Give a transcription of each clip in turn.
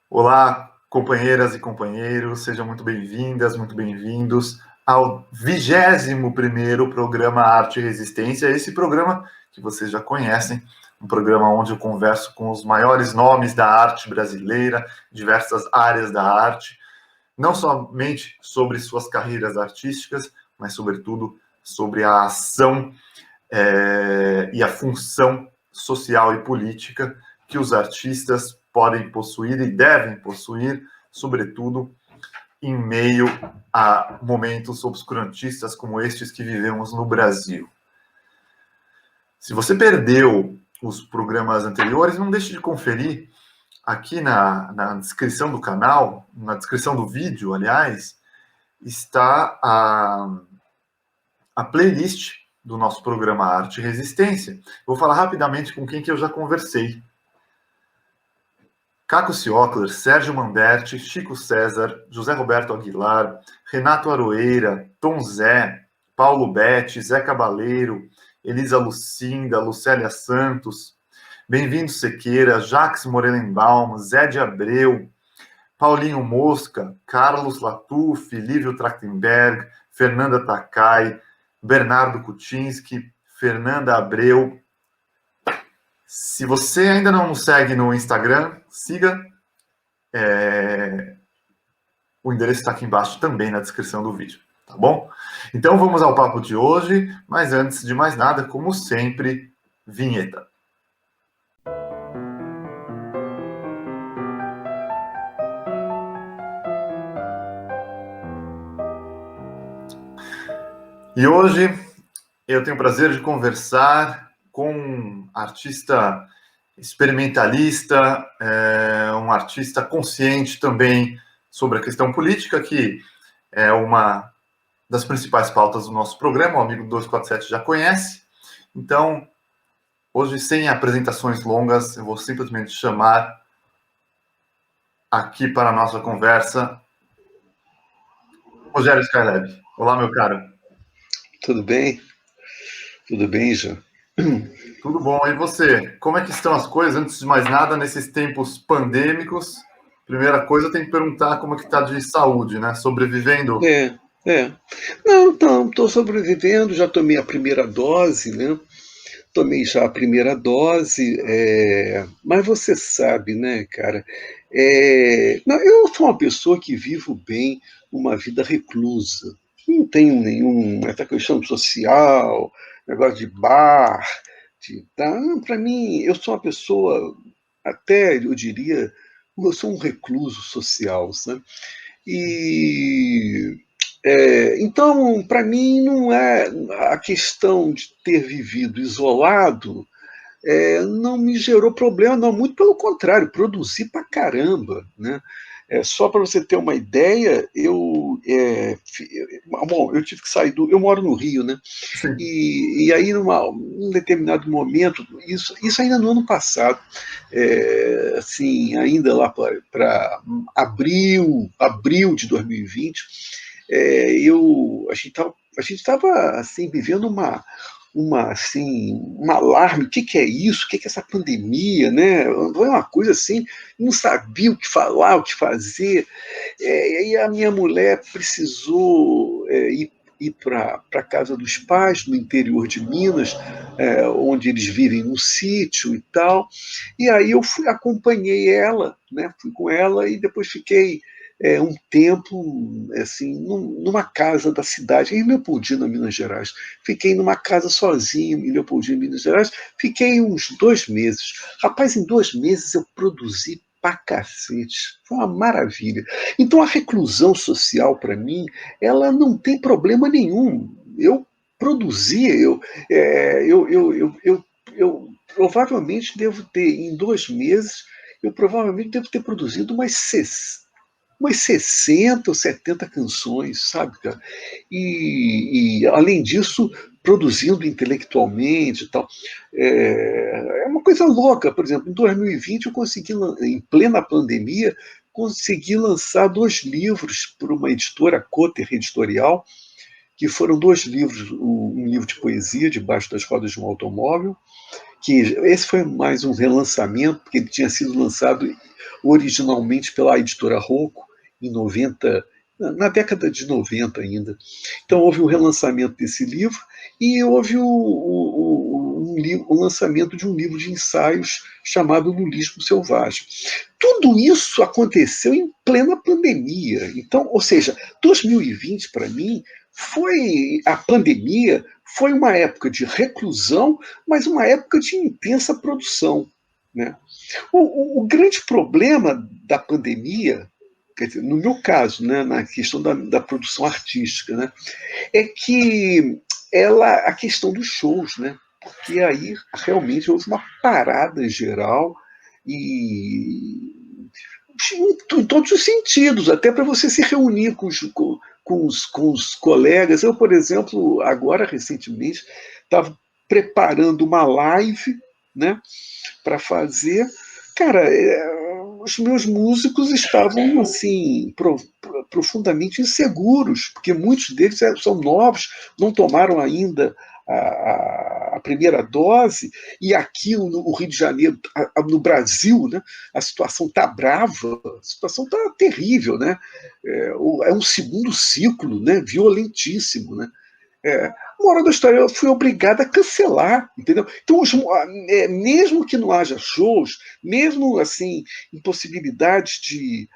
Olá, companheiras e companheiros, sejam muito bem-vindas, muito bem-vindos ao 21º programa Arte e Resistência, esse programa que vocês já conhecem, um programa onde eu converso com os maiores nomes da arte brasileira, diversas áreas da arte, não somente sobre suas carreiras artísticas, mas, sobretudo, sobre a ação e a função social e política que os artistas podem possuir e devem possuir, sobretudo em meio a momentos obscurantistas como estes que vivemos no Brasil. Se você perdeu os programas anteriores, não deixe de conferir aqui na descrição do canal, na descrição do vídeo, aliás, está a playlist do nosso programa Arte e Resistência. Vou falar rapidamente com quem que eu já conversei. Caco Ciocler, Sérgio Manberti, Chico César, José Roberto Aguilar, Renato Aroeira, Tom Zé, Paulo Betti, Zé Cabaleiro, Elisa Lucinda, Lucélia Santos, Bem-vindo Sequeira, Jacques Morelenbaum, Zé de Abreu, Paulinho Mosca, Carlos Latuf, Lívio Trachtenberg, Fernanda Takai, Bernardo Kuczynski, Fernanda Abreu. Se você ainda não nos segue no Instagram, siga. O endereço está aqui embaixo também na descrição do vídeo, tá bom? Então vamos ao papo de hoje, mas antes de mais nada, como sempre, vinheta. E hoje eu tenho o prazer de conversar com um artista experimentalista, um artista consciente também sobre a questão política, que é uma das principais pautas do nosso programa, o amigo 247 já conhece. Então, hoje, sem apresentações longas, eu vou simplesmente chamar aqui para a nossa conversa Rogério Skylab. Olá, meu caro. Tudo bem? Tudo bem, Jean? Tudo bom. E você? Como é que estão as coisas? Antes de mais nada, nesses tempos pandêmicos, primeira coisa, tem que perguntar como é que está de saúde, né? Sobrevivendo? É. Não, então, estou sobrevivendo, já tomei a primeira dose, né? Tomei já a primeira dose, mas você sabe, né, cara? Não, eu sou uma pessoa que vivo bem uma vida reclusa. Não tenho nenhum, essa questão social, negócio de bar, tá? Para mim, eu sou uma pessoa, até eu diria, eu sou um recluso social, sabe? E então, para mim, não é a questão de ter vivido isolado, não me gerou problema, não. Muito pelo contrário, produzi pra caramba, né? Só para você ter uma ideia, bom, eu tive que sair eu moro no Rio, né? Sim. E aí, num determinado momento, isso ainda no ano passado, assim, ainda lá para abril de 2020, a gente estava assim, vivendo assim, um alarme. O que é isso? O que é essa pandemia? Né? Foi uma coisa assim, não sabia o que falar, o que fazer. E aí a minha mulher precisou ir para a casa dos pais, no interior de Minas, onde eles vivem num sítio e tal. E aí eu acompanhei ela, né? Fui com ela e depois fiquei um tempo assim, numa casa da cidade, em Leopoldina, Minas Gerais. Fiquei numa casa sozinho em Leopoldina, Minas Gerais. Fiquei uns 2 meses. Rapaz, em 2 meses eu produzi pra cacete. Foi uma maravilha. Então a reclusão social, para mim, ela não tem problema nenhum. Eu produzia, eu provavelmente devo ter, em 2 meses, eu provavelmente devo ter produzido umas 60 ou 70 canções, sabe, cara? E além disso, produzindo intelectualmente e tal. É uma coisa louca. Por exemplo, em 2020 eu consegui, em plena pandemia, consegui lançar 2 livros por uma editora, Cotter Editorial, que foram 2 livros, um livro de poesia, Debaixo das Rodas de um Automóvel, que esse foi mais um relançamento, porque ele tinha sido lançado originalmente pela editora Rocco, em 90, na década de 90 ainda. Então houve o relançamento desse livro e houve o lançamento de um livro de ensaios chamado Lulismo Selvagem. Tudo isso aconteceu em plena pandemia. Então, ou seja, 2020 para mim a pandemia foi uma época de reclusão, mas uma época de intensa produção, né? O grande problema da pandemia, quer dizer, no meu caso, né, na questão da produção artística, né, é que a questão dos shows, né? Porque aí realmente houve uma parada geral e em todos os sentidos, até para você se reunir com os colegas. Eu, por exemplo, agora recentemente estava preparando uma live, né, para fazer. Cara, os meus músicos estavam assim profundamente inseguros, porque muitos deles são novos, não tomaram ainda a primeira dose, e aqui no Rio de Janeiro, no Brasil, né, a situação está brava, a situação está terrível, né? É um segundo ciclo, né, violentíssimo, né? Uma hora da história, eu fui obrigada a cancelar, entendeu? Então, mesmo que não haja shows, mesmo assim, impossibilidades de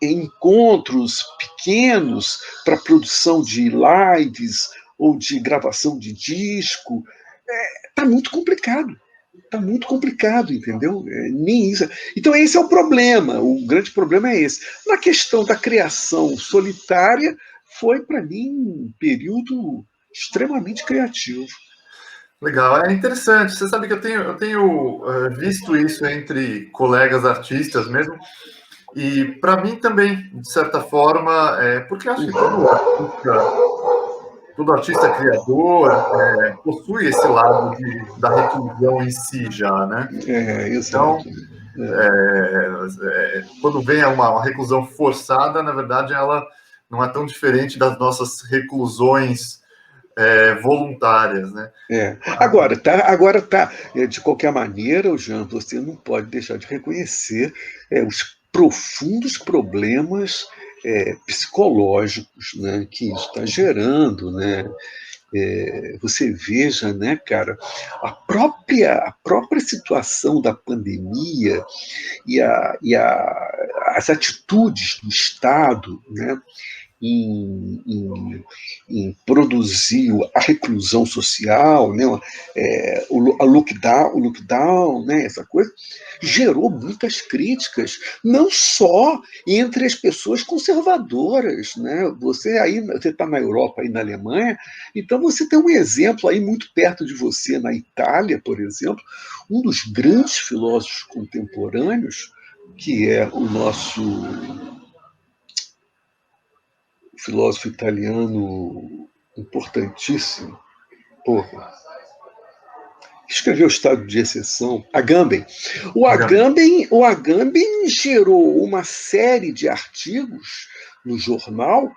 encontros pequenos para produção de lives ou de gravação de disco, está muito complicado. Está muito complicado, entendeu? Nem isso. Então, esse é o problema. O grande problema é esse. Na questão da criação solitária, foi, para mim, um período extremamente criativo. Legal, é interessante. Você sabe que eu tenho visto isso entre colegas artistas mesmo, e para mim também, de certa forma, porque eu acho que todo artista criador possui esse lado da reclusão em si já, né? Então, Exato. quando vem uma reclusão forçada, na verdade, ela não é tão diferente das nossas reclusões voluntárias, né? Agora tá. De qualquer maneira, Jean, você não pode deixar de reconhecer os profundos problemas psicológicos, né, que isso está gerando, né? Você veja, né, cara, a própria situação da pandemia as atitudes do Estado, né, em produzir a reclusão social, né, o lockdown, né, essa coisa, gerou muitas críticas, não só entre as pessoas conservadoras. Né? Você está na Europa e na Alemanha, então você tem um exemplo aí muito perto de você, na Itália, por exemplo, um dos grandes filósofos contemporâneos, que é o nosso filósofo italiano importantíssimo, escreveu o Estado de Exceção, Agamben. O Agamben gerou uma série de artigos no jornal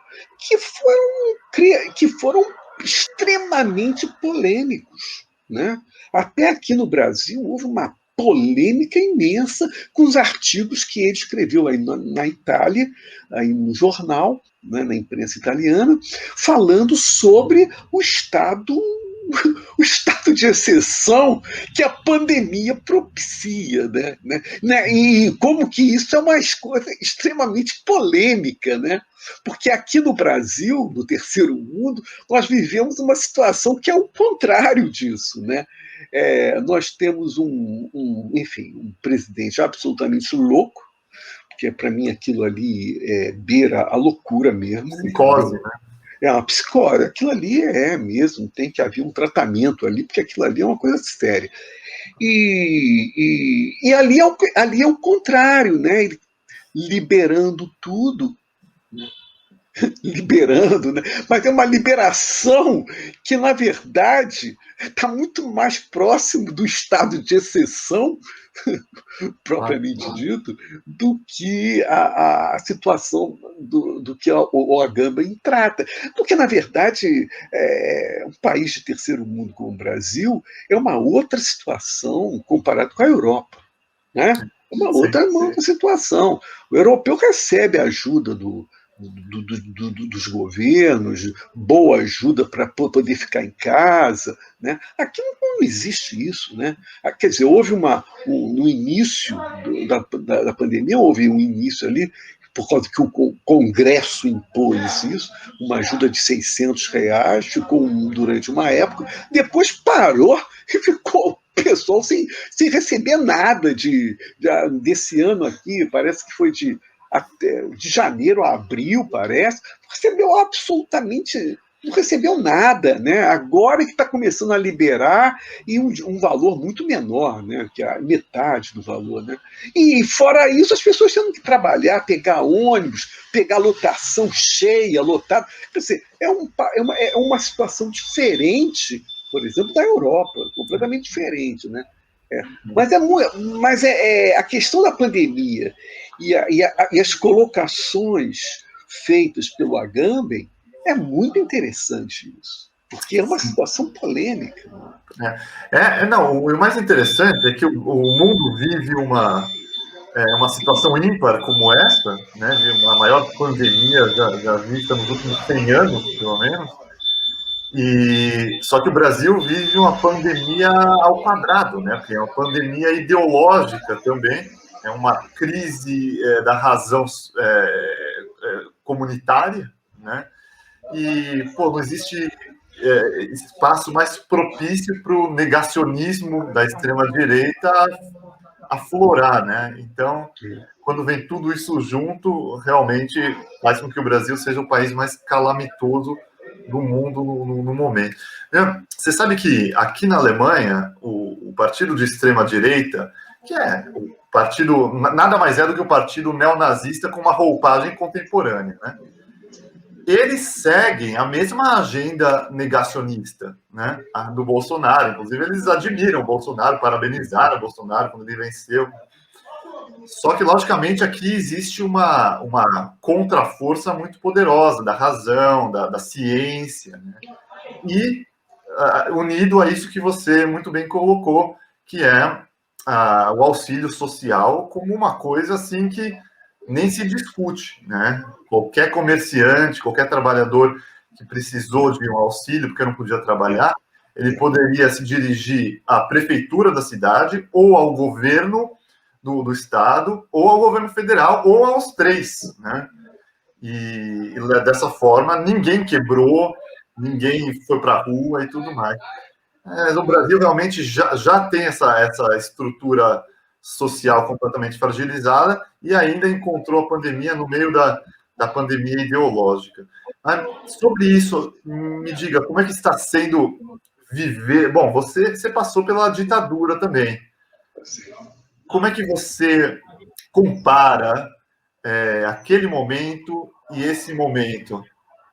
que foram extremamente polêmicos. Né? Até aqui no Brasil houve uma polêmica imensa com os artigos que ele escreveu aí na Itália, aí no jornal, né, na imprensa italiana, falando sobre o estado de exceção que a pandemia propicia, né? E como que isso é uma coisa extremamente polêmica, né? Porque aqui no Brasil, no terceiro mundo, nós vivemos uma situação que é o contrário disso, né? Nós temos enfim, um presidente absolutamente louco, porque para mim aquilo ali beira a loucura mesmo. Psicose, né? É uma psicose. Aquilo ali mesmo, tem que haver um tratamento ali, porque aquilo ali é uma coisa séria. E ali é o contrário, né? Ele liberando tudo, né? Liberando, né? Mas é uma liberação que, na verdade, está muito mais próximo do estado de exceção, propriamente dito, do que a situação do que o Agamben trata. Porque, na verdade, um país de terceiro mundo como o Brasil é uma outra situação comparado com a Europa. Né? É uma outra situação. O europeu recebe ajuda dos governos, boa ajuda para poder ficar em casa. Né? Aqui não existe isso. Né? Quer dizer, houve no início da pandemia, houve um início ali, por causa que o Congresso impôs isso, uma ajuda de R$ 600, ficou durante uma época, depois parou e ficou o pessoal sem receber nada desse ano aqui, parece que foi de janeiro a abril, parece, recebeu absolutamente, não recebeu nada, né? Agora que está começando a liberar e um valor muito menor, né? Que é a metade do valor, né? E fora isso, as pessoas tendo que trabalhar, pegar ônibus, pegar lotação cheia, lotada. Quer dizer, é uma situação diferente, por exemplo, da Europa, completamente diferente, né? Mas a questão da pandemia e as colocações feitas pelo Agamben é muito interessante isso, porque é uma situação polêmica. Não, o mais interessante é que o mundo vive uma situação ímpar como essa, né, de uma maior pandemia já vista nos últimos 100 anos, pelo menos, e só que o Brasil vive uma pandemia ao quadrado, né, que é uma pandemia ideológica também, é uma crise da razão comunitária, né, e, não existe espaço mais propício para o negacionismo da extrema-direita aflorar, né? Então, quando vem tudo isso junto, realmente faz com que o Brasil seja o país mais calamitoso do mundo no momento. Você sabe que aqui na Alemanha, o partido de extrema-direita, que é o partido, nada mais é do que o partido neonazista com uma roupagem contemporânea, né? Eles seguem a mesma agenda negacionista, né, do Bolsonaro. Inclusive, eles admiram o Bolsonaro, parabenizaram o Bolsonaro quando ele venceu. Só que, logicamente, aqui existe uma contraforça muito poderosa da razão, da ciência, né? E unido a isso que você muito bem colocou, que é o auxílio social como uma coisa assim que nem se discute, né? Qualquer comerciante, qualquer trabalhador que precisou de um auxílio porque não podia trabalhar, ele poderia se dirigir à prefeitura da cidade ou ao governo do estado ou ao governo federal ou aos três, né? E dessa forma ninguém quebrou, ninguém foi para a rua e tudo mais. O Brasil realmente já tem essa estrutura social completamente fragilizada e ainda encontrou a pandemia no meio da pandemia ideológica. Mas sobre isso, me diga, como é que está sendo viver... Bom, você passou pela ditadura também. Como é que você compara aquele momento e esse momento?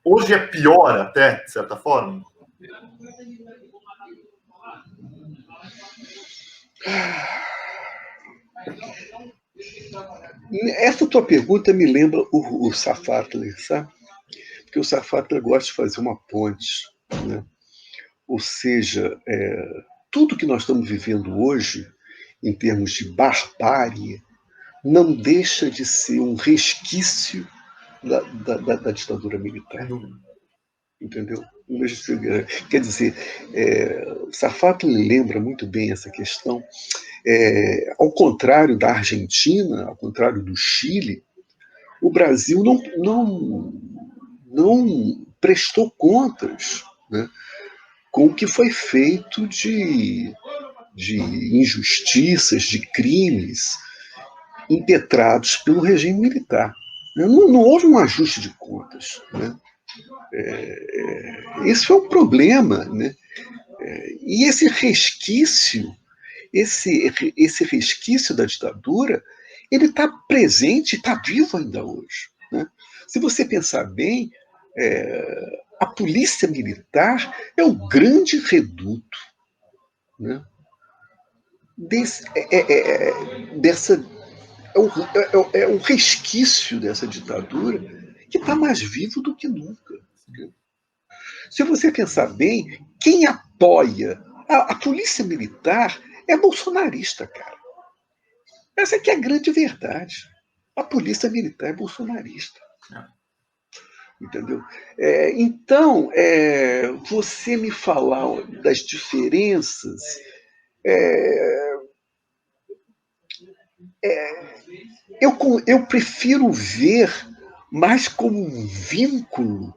Hoje é pior até, de certa forma? Essa tua pergunta me lembra o Safatli, sabe? Porque o Safatli gosta de fazer uma ponte, né? Ou seja, tudo que nós estamos vivendo hoje, em termos de barbárie, não deixa de ser um resquício da ditadura militar. Entendeu? Quer dizer, o Safato lembra muito bem essa questão. Ao contrário da Argentina, ao contrário do Chile, o Brasil não prestou contas, né, com o que foi feito de injustiças, de crimes impetrados pelo regime militar. Não houve um ajuste de contas. Né? Esse foi um problema. Né? E esse resquício da ditadura, ele está presente, está vivo ainda hoje. Né? Se você pensar bem, a polícia militar é o grande reduto, né? É um resquício dessa ditadura que está mais vivo do que nunca. Se você pensar bem, quem apoia a polícia militar é bolsonarista, cara. Essa aqui é a grande verdade. A polícia militar é bolsonarista. É. Entendeu? Então, você me falar das diferenças, eu prefiro ver mais como um vínculo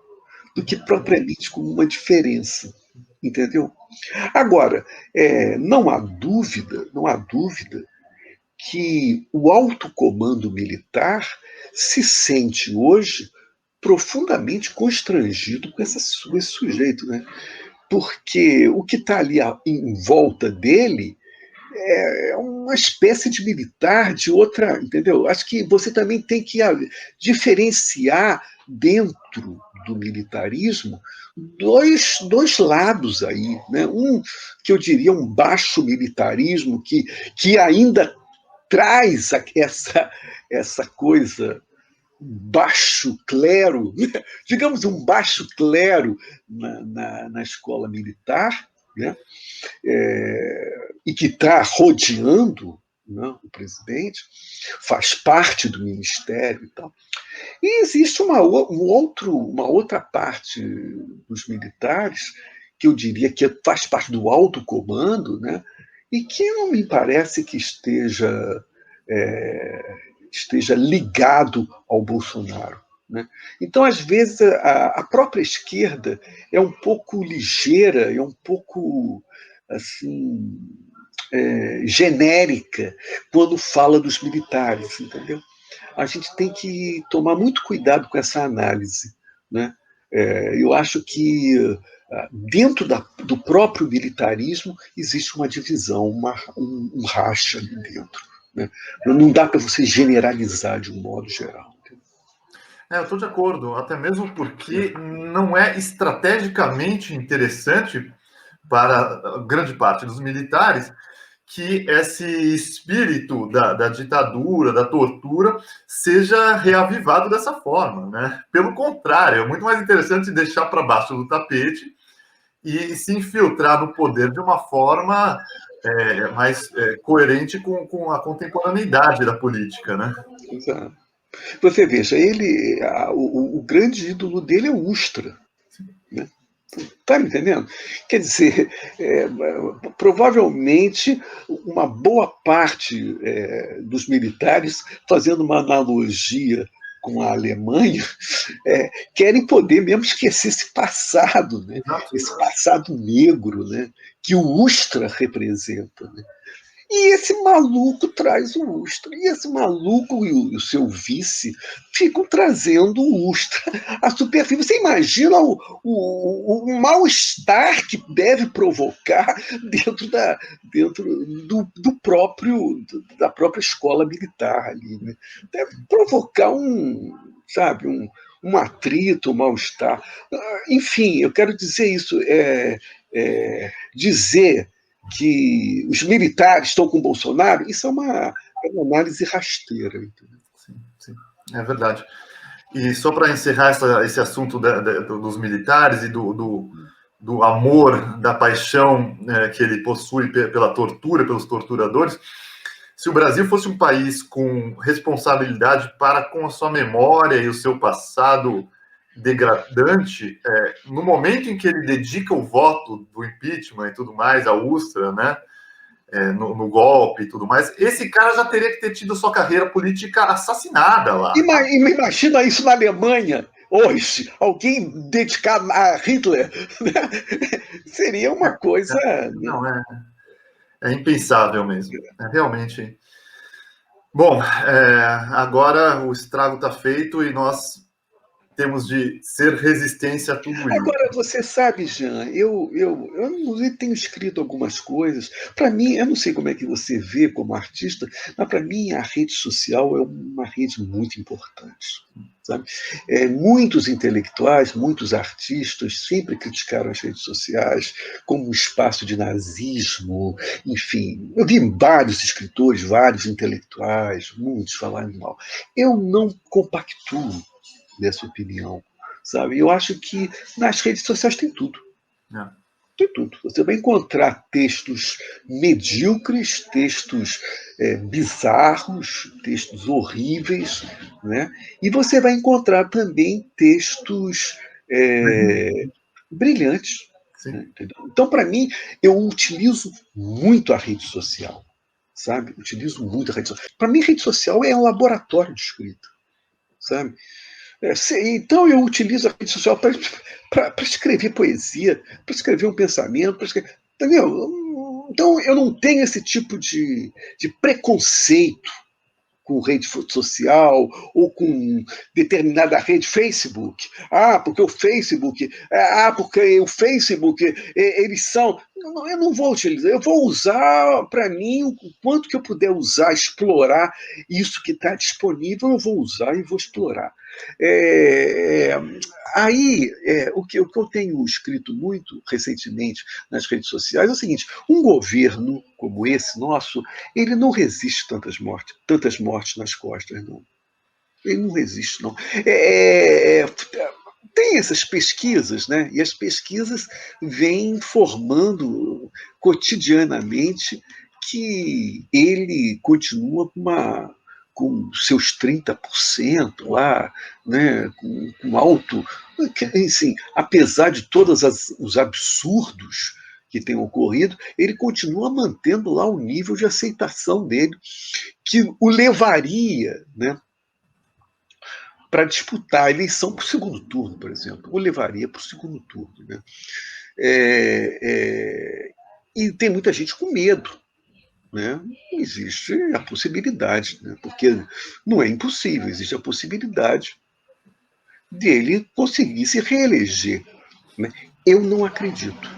do que propriamente como uma diferença. Entendeu? Agora, não há dúvida que o alto comando militar se sente hoje profundamente constrangido com esse sujeito, né? Porque o que está ali em volta dele é uma espécie de militar de outra, entendeu? Acho que você também tem que diferenciar dentro do militarismo dois lados aí, né? Um que eu diria um baixo militarismo que ainda traz essa coisa baixo clero, digamos um baixo clero na escola militar, né? E que está rodeando, né, o presidente, faz parte do ministério e tal. E existe uma outra parte dos militares, que eu diria que faz parte do alto comando, né, e que não me parece que esteja ligado ao Bolsonaro. Né? Então, às vezes, a própria esquerda é um pouco ligeira, é um pouco assim genérica quando fala dos militares, entendeu? A gente tem que tomar muito cuidado com essa análise, né? Eu acho que dentro do próprio militarismo existe uma divisão, um racha ali dentro. Né? Não dá para você generalizar de um modo geral. Eu estou de acordo, até mesmo porque não é estrategicamente interessante para grande parte dos militares que esse espírito da ditadura, da tortura, seja reavivado dessa forma, né? Pelo contrário, é muito mais interessante deixar para baixo do tapete e se infiltrar no poder de uma forma mais coerente com a contemporaneidade da política, né? Exato. Você veja, o grande ídolo dele é o Ustra. Né? Está me entendendo? Quer dizer, provavelmente uma boa parte dos militares, fazendo uma analogia com a Alemanha, querem poder mesmo esquecer esse passado, né? Esse passado negro, né? Que o Ustra representa. Né? E esse maluco traz o Ustra. E esse maluco e o seu vice ficam trazendo o Ustra à superfície. Você imagina o mal-estar que deve provocar dentro da própria escola militar ali. Né? Deve provocar um atrito, um mal-estar. Enfim, eu quero dizer isso. Dizer que os militares estão com o Bolsonaro, isso é uma análise rasteira. Entendeu? Sim, sim, é verdade. E só para encerrar esse assunto dos militares e do amor, da paixão que ele possui pela tortura, pelos torturadores, se o Brasil fosse um país com responsabilidade para com a sua memória e o seu passado degradante, no momento em que ele dedica o voto do impeachment e tudo mais à Ustra, né, no golpe e tudo mais, esse cara já teria que ter tido sua carreira política assassinada lá. Imagina isso na Alemanha hoje, alguém dedicado a Hitler, né? Seria uma coisa. Não, é impensável mesmo. É realmente. Bom, agora o estrago está feito e nós temos de ser resistência a tudo isso. Agora, você sabe, Jean, eu tenho escrito algumas coisas. Para mim, eu não sei como é que você vê como artista, mas para mim a rede social é uma rede muito importante. Sabe? Muitos intelectuais, muitos artistas sempre criticaram as redes sociais como um espaço de nazismo, enfim. Eu vi vários escritores, vários intelectuais, muitos falarem mal. Eu não compactuo dessa opinião. Sabe? Eu acho que nas redes sociais tem tudo. É. Tem tudo. Você vai encontrar textos medíocres, textos bizarros, textos horríveis, né? E você vai encontrar também textos brilhantes. Sim. Né? Então, para mim, eu utilizo muito a rede social, sabe? Utilizo muito a rede social. Para mim, a rede social é um laboratório de escrita, sabe? Então eu utilizo a rede social para escrever poesia, para escrever um pensamento, para escrever, entendeu? Então eu não tenho esse tipo de preconceito com rede social ou com determinada rede, Facebook. Porque o Facebook, porque o Facebook, eles são. Eu não vou utilizar, eu vou usar para mim o quanto que eu puder usar, explorar isso que está disponível, eu vou usar e vou explorar. É, Aí, o que eu tenho escrito muito recentemente nas redes sociais é o seguinte: um governo como esse nosso, ele não resiste tantas mortes nas costas, não. Ele não resiste, não. Tem essas pesquisas, né? E as pesquisas vêm informando cotidianamente que ele continua com seus 30% lá, né, com alto. Assim, apesar de todos os absurdos que têm ocorrido, ele continua mantendo lá o nível de aceitação dele, que o levaria, né, para disputar a eleição para o segundo turno, por exemplo. O levaria para o segundo turno. Né? E tem muita gente com medo. Né? Existe a possibilidade, né? Porque não é impossível, existe a possibilidade dele conseguir se reeleger. Né? Eu não acredito.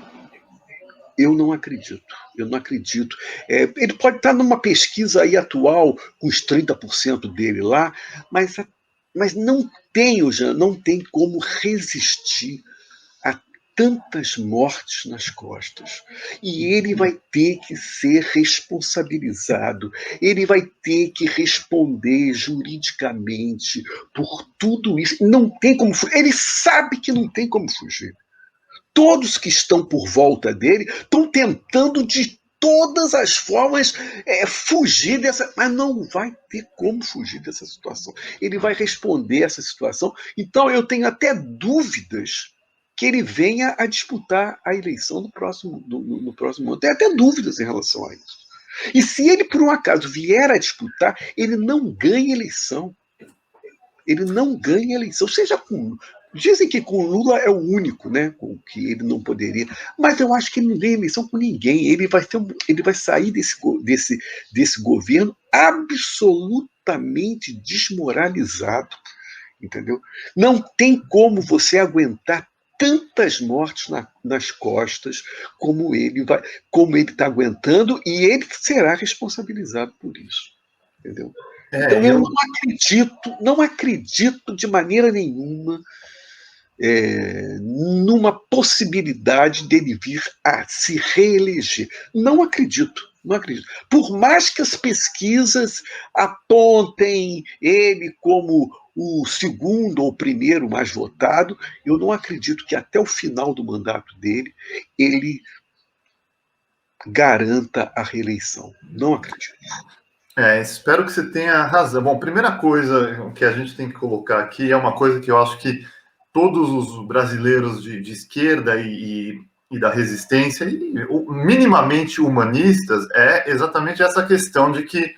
Eu não acredito. Eu não acredito. Ele pode estar numa pesquisa aí atual com os 30% dele lá, mas não tem como resistir a tantas mortes nas costas. E ele vai ter que ser responsabilizado, ele vai ter que responder juridicamente por tudo isso. Não tem como fugir. Ele sabe que não tem como fugir. Todos que estão por volta dele estão tentando de todas as formas fugir dessa, mas não vai ter como fugir dessa situação. Ele vai responder essa situação. Então eu tenho até dúvidas que ele venha a disputar a eleição no próximo ano. Tenho até dúvidas em relação a isso. E se ele, por um acaso, vier a disputar, ele não ganha eleição. Ele não ganha eleição, seja com. Dizem que com Lula é o único, né, com que ele não poderia. Mas eu acho que ele não ganha eleição com ninguém. Ele vai sair desse governo absolutamente desmoralizado, entendeu? Não tem como você aguentar tantas mortes nas costas como ele está aguentando, e ele será responsabilizado por isso, entendeu? Então eu não acredito de maneira nenhuma numa possibilidade dele vir a se reeleger. Não acredito, não acredito. Por mais que as pesquisas apontem ele como o segundo ou primeiro mais votado, eu não acredito que até o final do mandato dele ele garanta a reeleição. Não acredito. Espero que você tenha razão. Bom, primeira coisa que a gente tem que colocar aqui é uma coisa que eu acho que todos os brasileiros de esquerda e da resistência, e minimamente humanistas, é exatamente essa questão de que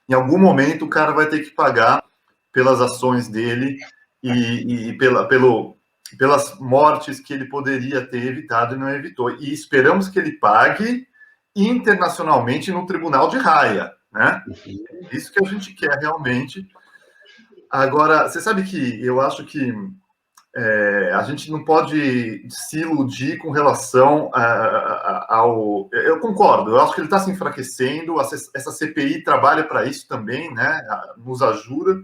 em algum momento o cara vai ter que pagar pelas ações dele e pelas mortes que ele poderia ter evitado e não evitou. E esperamos que ele pague internacionalmente no Tribunal de Haia, né? Isso que a gente quer realmente. Agora, você sabe que eu acho que a gente não pode se iludir com relação ao. Eu concordo, eu acho que ele está se enfraquecendo, essa CPI trabalha para isso também, né? Nos ajuda,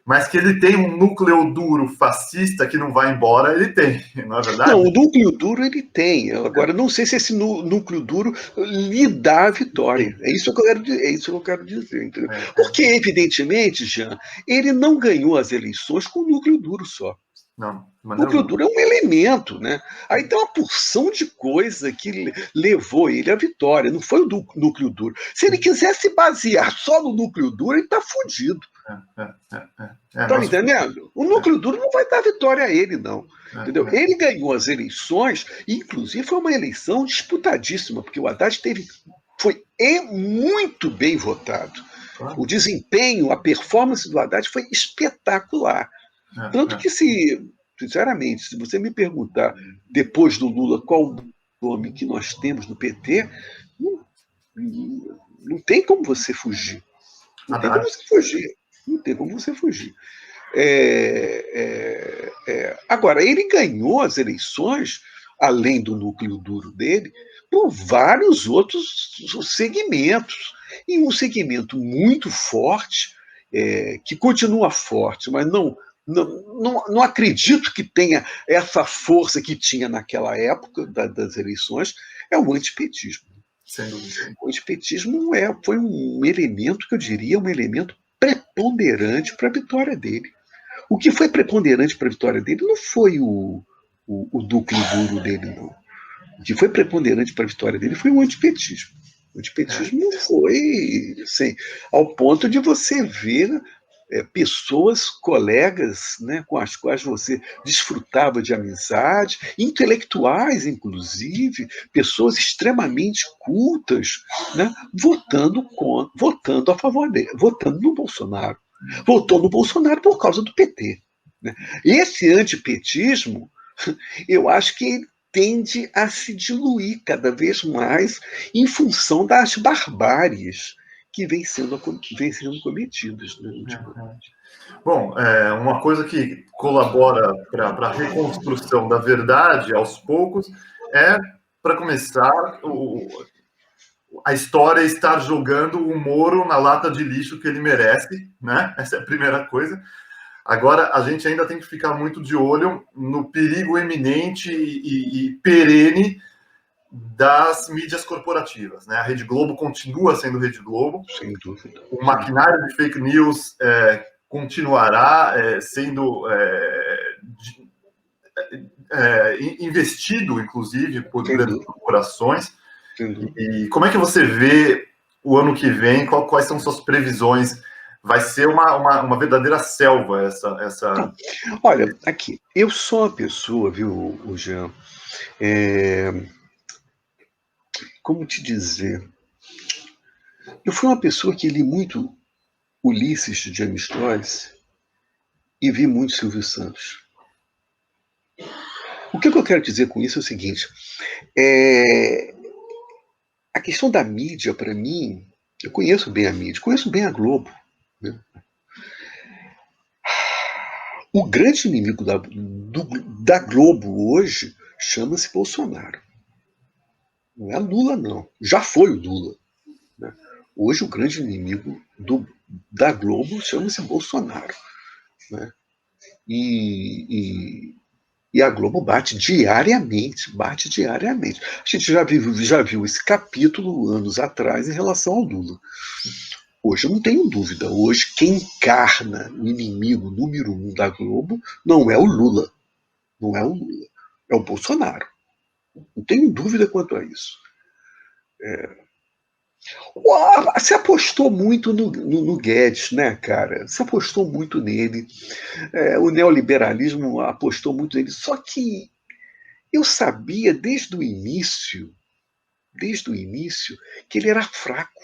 mas que ele tem um núcleo duro fascista que não vai embora, ele tem, não é verdade? Não, o núcleo duro ele tem. Agora, não sei se esse núcleo duro lhe dá a vitória. É isso que eu quero dizer. Entendeu? Porque, evidentemente, Jean, ele não ganhou as eleições com o núcleo duro só. Não, de maneira Núcleo alguma. duro é um elemento, né? Aí tem uma porção de coisa que levou ele à vitória. Não foi o núcleo duro. Se ele quisesse basear só no núcleo duro, ele está fudido. Tá me Nós, entendendo? O núcleo duro não vai dar vitória a ele, não. Entendeu? é, Ele ganhou as eleições, e inclusive foi uma eleição disputadíssima, porque o Haddad foi muito bem votado. claro. O desempenho, a performance do Haddad foi espetacular. Tanto que, sinceramente, se você me perguntar depois do Lula qual o nome que nós temos no PT, não, não tem como você fugir. Não tem como Haddad. você fugir. Não tem como você fugir. Agora, ele ganhou as eleições, além do núcleo duro dele, por vários outros segmentos. E um segmento muito forte, que continua forte, mas não acredito que tenha essa força que tinha naquela época das eleições, é o antipetismo. Sem dúvida. O antipetismo foi um elemento, que eu diria, um elemento preponderante para a vitória dele. O que foi preponderante para a vitória dele não foi o núcleo duro dele, não. O que foi preponderante para a vitória dele foi o antipetismo. O antipetismo foi, assim, ao ponto de você ver pessoas, colegas, né, com as quais você desfrutava de amizade, intelectuais, inclusive, pessoas extremamente cultas, né, votando a favor dele, votando no Bolsonaro. Votou no Bolsonaro por causa do PT. Né? Esse antipetismo, eu acho que tende a se diluir cada vez mais em função das barbáries que vêm sendo cometidas, né, ultimamente. Bom, uma coisa que colabora para a reconstrução da verdade aos poucos é, para começar, a história estar jogando o Moro na lata de lixo que ele merece, né? Essa é a primeira coisa. Agora, a gente ainda tem que ficar muito de olho no perigo eminente e perene das mídias corporativas, né? A Rede Globo continua sendo Rede Globo. Sem dúvida. O maquinário de fake news continuará sendo investido, inclusive, por grandes corporações. E como é que você vê o ano que vem? Quais são suas previsões? Vai ser uma verdadeira selva essa... Não. Olha, aqui, eu sou uma pessoa, viu, Jean, como te dizer? Eu fui uma pessoa que li muito Ulisses de James Joyce e vi muito Silvio Santos. O que eu quero dizer com isso é o seguinte: a questão da mídia, para mim, eu conheço bem a mídia, conheço bem a Globo. Né? O grande inimigo da Globo hoje chama-se Bolsonaro. Não é Lula, não. Já foi o Lula. Né? Hoje o grande inimigo da Globo chama-se Bolsonaro. Né? E a Globo bate diariamente. A gente já viu esse capítulo anos atrás em relação ao Lula. Hoje eu não tenho dúvida. Hoje quem encarna o inimigo número 1 da Globo não é o Lula. Não é o Lula. É o Bolsonaro. Não tenho dúvida quanto a isso. Se apostou muito no Guedes, né, cara? Se apostou muito nele. O neoliberalismo apostou muito nele. Só que eu sabia desde o início, que ele era fraco.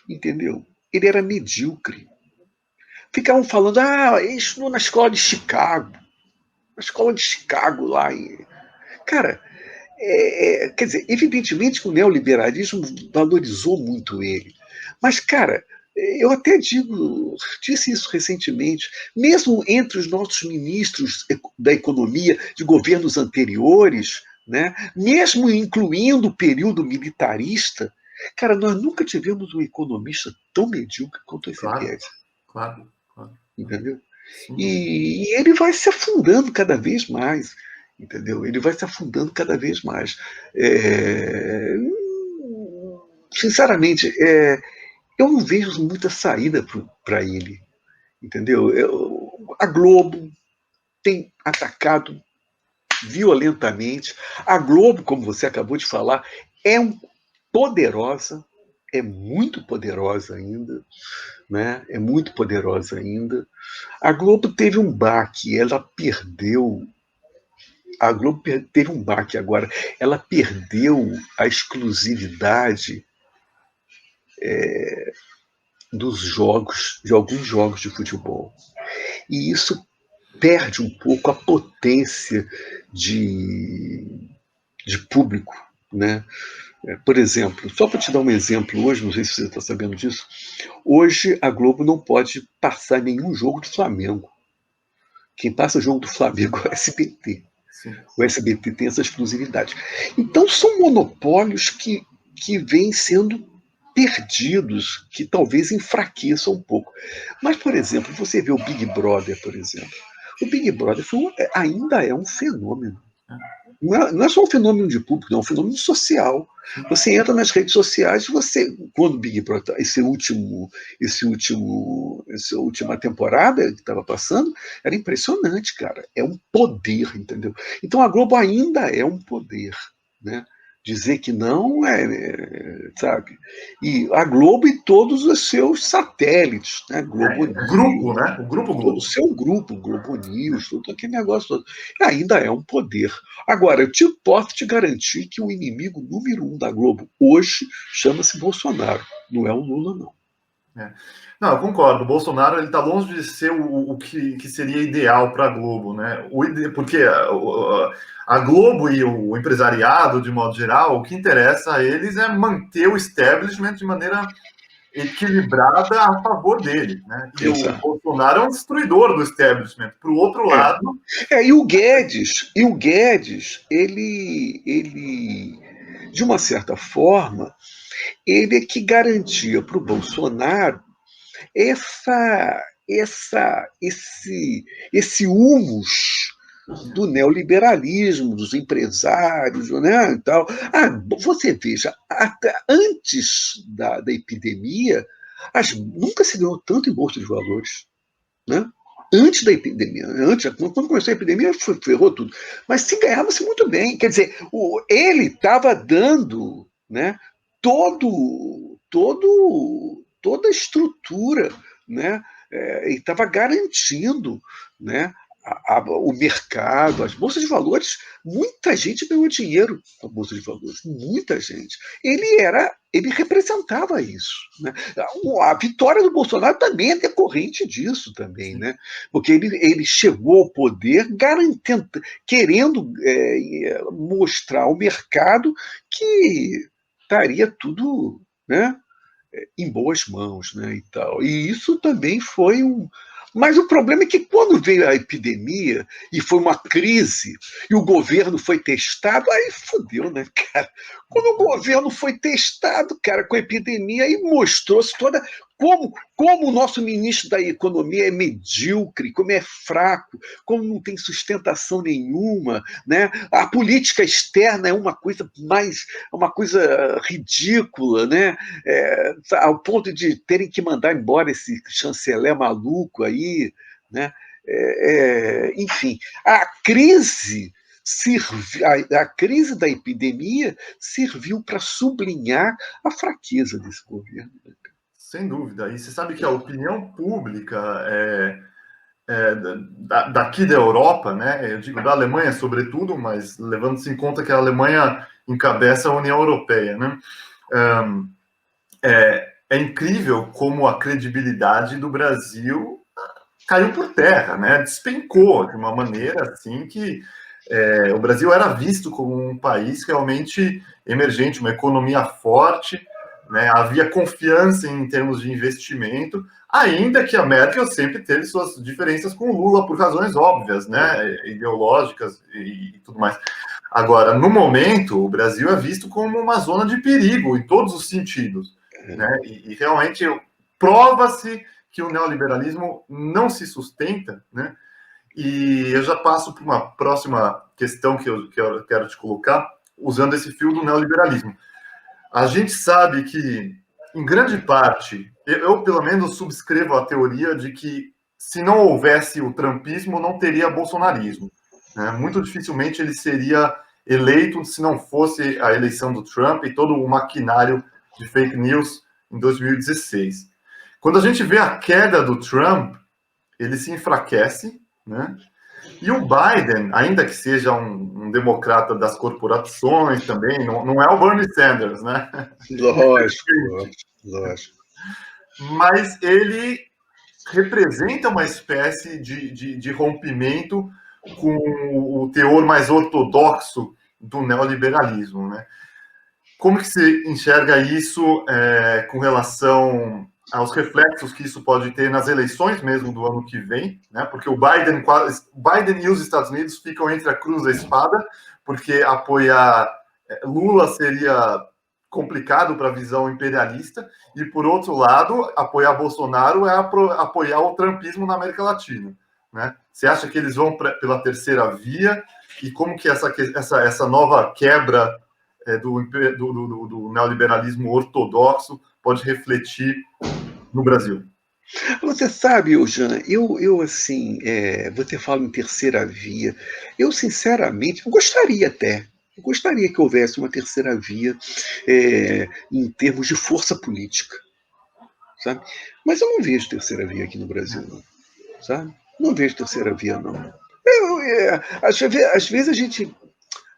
Entendeu? Ele era medíocre. Ficavam falando, ele estudou na escola de Chicago. Na escola de Chicago lá. Cara, quer dizer, evidentemente que o neoliberalismo valorizou muito ele. Mas, cara, eu até disse isso recentemente, mesmo entre os nossos ministros da economia de governos anteriores, né, mesmo incluindo o período militarista, cara, nós nunca tivemos um economista tão medíocre quanto esse Guedes. Claro. Entendeu? E ele vai se afundando cada vez mais. Entendeu? Ele vai se afundando cada vez mais. Sinceramente, eu não vejo muita saída para ele. Entendeu? A Globo tem atacado violentamente. A Globo, como você acabou de falar, poderosa, é muito poderosa ainda, né? É muito poderosa ainda. A Globo teve um baque, ela perdeu. A Globo teve um baque agora. Ela perdeu a exclusividade dos jogos, de alguns jogos de futebol. E isso perde um pouco a potência de público, né? Por exemplo, só para te dar um exemplo hoje, não sei se você está sabendo disso, hoje a Globo não pode passar nenhum jogo do Flamengo. Quem passa o jogo do Flamengo é o SBT. Sim. O SBT tem essa exclusividade. Então são monopólios que vêm sendo perdidos, que talvez enfraqueçam um pouco. Mas, por exemplo, você vê o Big Brother, por exemplo. O Big Brother ainda é um fenômeno. Não é só um fenômeno de público, não, é um fenômeno social. Você entra nas redes sociais, quando o Big Brother, essa última temporada que estava passando, era impressionante, cara. É um poder, entendeu? Então a Globo ainda é um poder, né? Dizer que não sabe? E a Globo e todos os seus satélites, né? Globo News, Grupo, né? O Grupo todo Globo. o seu grupo, Globo News, todo aquele negócio todo. Ainda é um poder. Agora, eu posso te garantir que o inimigo número 1 da Globo hoje chama-se Bolsonaro. Não é o Lula, não. Não, eu concordo. O Bolsonaro está longe de ser o que seria ideal para a Globo, né? Porque a Globo e o empresariado, de modo geral, o que interessa a eles é manter o establishment de maneira equilibrada a favor dele, né? E Exato. o Bolsonaro é um destruidor do establishment. Para o outro lado... E o Guedes, ele, de uma certa forma, ele é que garantia para o Bolsonaro esse humus do neoliberalismo, dos empresários, né, e tal. Você veja, até antes da epidemia, nunca se ganhou tanto em bolsa de valores, né? Antes da epidemia, quando começou a epidemia, ferrou tudo. Mas se ganhava-se muito bem. Quer dizer, ele estava dando, né, toda a estrutura, né, e estava garantindo, né, o mercado, as bolsas de valores. Muita gente ganhou dinheiro com a bolsa de valores, muita gente. Ele representava isso, né? A vitória do Bolsonaro também é decorrente disso também, né? Porque ele chegou ao poder querendo mostrar ao mercado que estaria tudo, né, em boas mãos, né, e tal. E isso também foi Mas o problema é que quando veio a epidemia e foi uma crise e o governo foi testado, aí fodeu, né, cara? Quando o governo foi testado, cara, com a epidemia, aí mostrou-se como o nosso ministro da Economia é medíocre, como é fraco, como não tem sustentação nenhuma, né? A política externa é uma coisa ridícula, né? Ao ponto de terem que mandar embora esse chanceler maluco aí, né? Enfim, a crise da epidemia serviu para sublinhar a fraqueza desse governo. Sem dúvida. E você sabe que a opinião pública daqui da Europa, né? Eu digo da Alemanha, sobretudo, mas levando-se em conta que a Alemanha encabeça a União Europeia, né? É incrível como a credibilidade do Brasil caiu por terra, né? Despencou de uma maneira assim que o Brasil era visto como um país realmente emergente, uma economia forte, né? Havia confiança em termos de investimento, ainda que a Merkel sempre teve suas diferenças com o Lula por razões óbvias, né? Ideológicas e tudo mais. Agora, no momento, o Brasil é visto como uma zona de perigo em todos os sentidos, né? E realmente prova-se que o neoliberalismo não se sustenta, né? E eu já passo para uma próxima questão que eu quero te colocar, usando esse fio do neoliberalismo. A gente sabe que, em grande parte, eu pelo menos subscrevo a teoria de que se não houvesse o trumpismo, não teria bolsonarismo, né? Muito dificilmente ele seria eleito se não fosse a eleição do Trump e todo o maquinário de fake news em 2016. Quando a gente vê a queda do Trump, ele se enfraquece, né? E o Biden, ainda que seja um democrata das corporações também, não é o Bernie Sanders, né? Lógico, lógico. Mas ele representa uma espécie de rompimento com o teor mais ortodoxo do neoliberalismo, né? Como que você enxerga isso com relação aos reflexos que isso pode ter nas eleições mesmo do ano que vem, né? Porque o Biden e os Estados Unidos ficam entre a cruz e a espada, porque apoiar Lula seria complicado para a visão imperialista, e por outro lado, apoiar Bolsonaro é apoiar o trumpismo na América Latina, né? Você acha que eles vão pela terceira via? E como que essa nova quebra do neoliberalismo ortodoxo pode refletir no Brasil? Você sabe, Eugênia, eu assim, você fala em terceira via, eu sinceramente gostaria que houvesse uma terceira via em termos de força política, sabe? Mas eu não vejo terceira via aqui no Brasil, não, sabe? Não vejo terceira via, não. Às vezes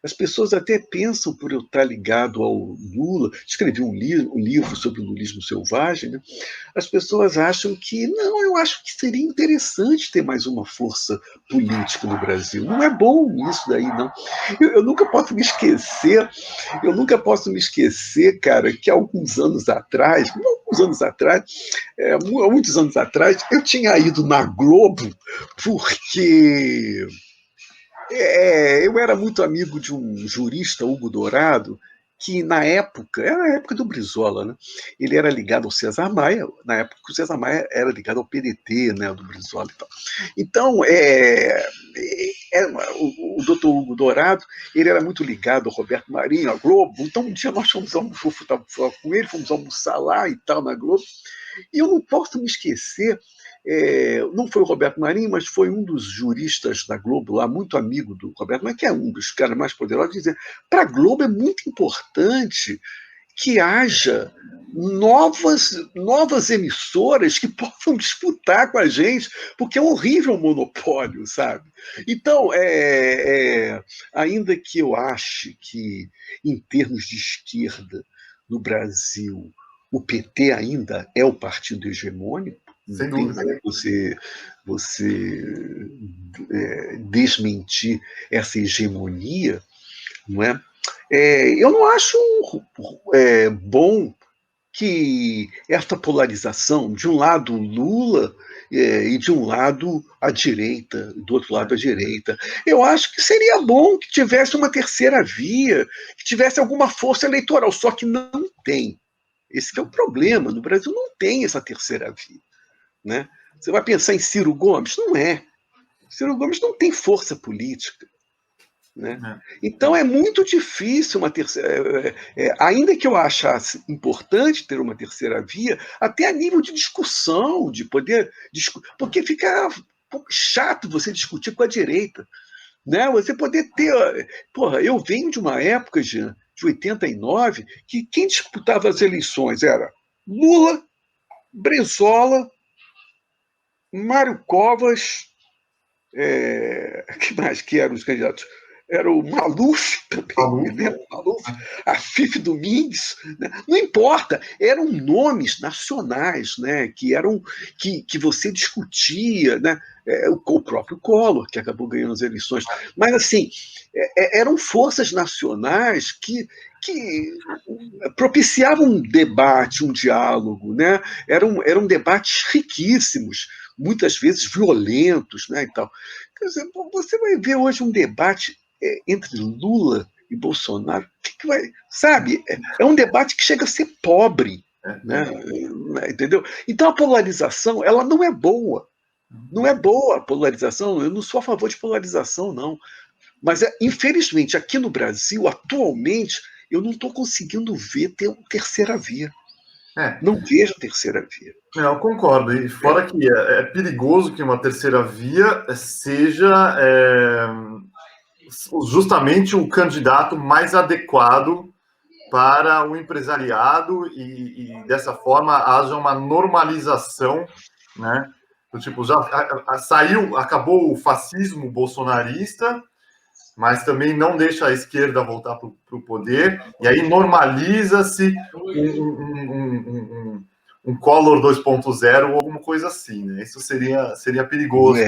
as pessoas até pensam, por eu estar ligado ao Lula, escrevi um livro sobre o lulismo selvagem, né? As pessoas acham que, não, eu acho que seria interessante ter mais uma força política no Brasil. Não é bom isso daí, não. Eu nunca posso me esquecer, cara, que muitos anos atrás, muitos anos atrás, eu tinha ido na Globo porque eu era muito amigo de um jurista, Hugo Dourado, que era a época do Brizola, né? Ele era ligado ao César Maia, na época que o César Maia era ligado ao PDT, né, do Brizola e tal. Então, o doutor Hugo Dourado, ele era muito ligado ao Roberto Marinho, à Globo, então um dia nós fomos com ele, fomos almoçar lá e tal, na Globo, e eu não posso me esquecer, não foi o Roberto Marinho, mas foi um dos juristas da Globo lá, muito amigo do Roberto Marinho, que é um dos caras mais poderosos, dizendo: para a Globo é muito importante que haja novas emissoras que possam disputar com a gente, porque é horrível o monopólio, sabe? Então, ainda que eu ache que, em termos de esquerda, no Brasil, o PT ainda é o partido hegemônico, Sem não tem dúvida. como você desmentir essa hegemonia, não é? Eu não acho bom que esta polarização, de um lado Lula e de um lado a direita, do outro lado a direita. Eu acho que seria bom que tivesse uma terceira via, que tivesse alguma força eleitoral, só que não tem. Esse que é o problema. No Brasil não tem essa terceira via, né? Você vai pensar em Ciro Gomes? Não é. Ciro Gomes não tem força política. Né? Então é muito difícil uma terceira. Ainda que eu achasse importante ter uma terceira via, até a nível de discussão, de poder porque fica um pouco chato você discutir com a direita. Né? Você poder ter. Porra, eu venho de uma época, Jean, de 89, que quem disputava as eleições era Lula, Brizola, Mário Covas, que mais que eram os candidatos? Era o Maluf também, me lembro, Maluf, a Fife Domingues, né? Não importa, eram nomes nacionais, né? que você discutia, né? O próprio Collor, que acabou ganhando as eleições, mas assim, eram forças nacionais que propiciavam um debate, um diálogo, né? Eram debates riquíssimos, muitas vezes violentos, né? E tal. Quer dizer, você vai ver hoje um debate entre Lula e Bolsonaro, que vai, sabe? É um debate que chega a ser pobre, né? Entendeu? Então a polarização, ela não é boa. Não é boa a polarização. Eu não sou a favor de polarização, não. Mas, infelizmente, aqui no Brasil, atualmente, eu não estou conseguindo ver ter uma terceira via. Não vejo terceira via. Eu concordo. E fora que é perigoso que uma terceira via seja justamente o candidato mais adequado para o empresariado e dessa forma haja uma normalização, né? Do tipo, já acabou o fascismo bolsonarista, mas também não deixa a esquerda voltar para o poder, e aí normaliza-se um Collor 2.0 ou alguma coisa assim, né? Isso seria perigoso.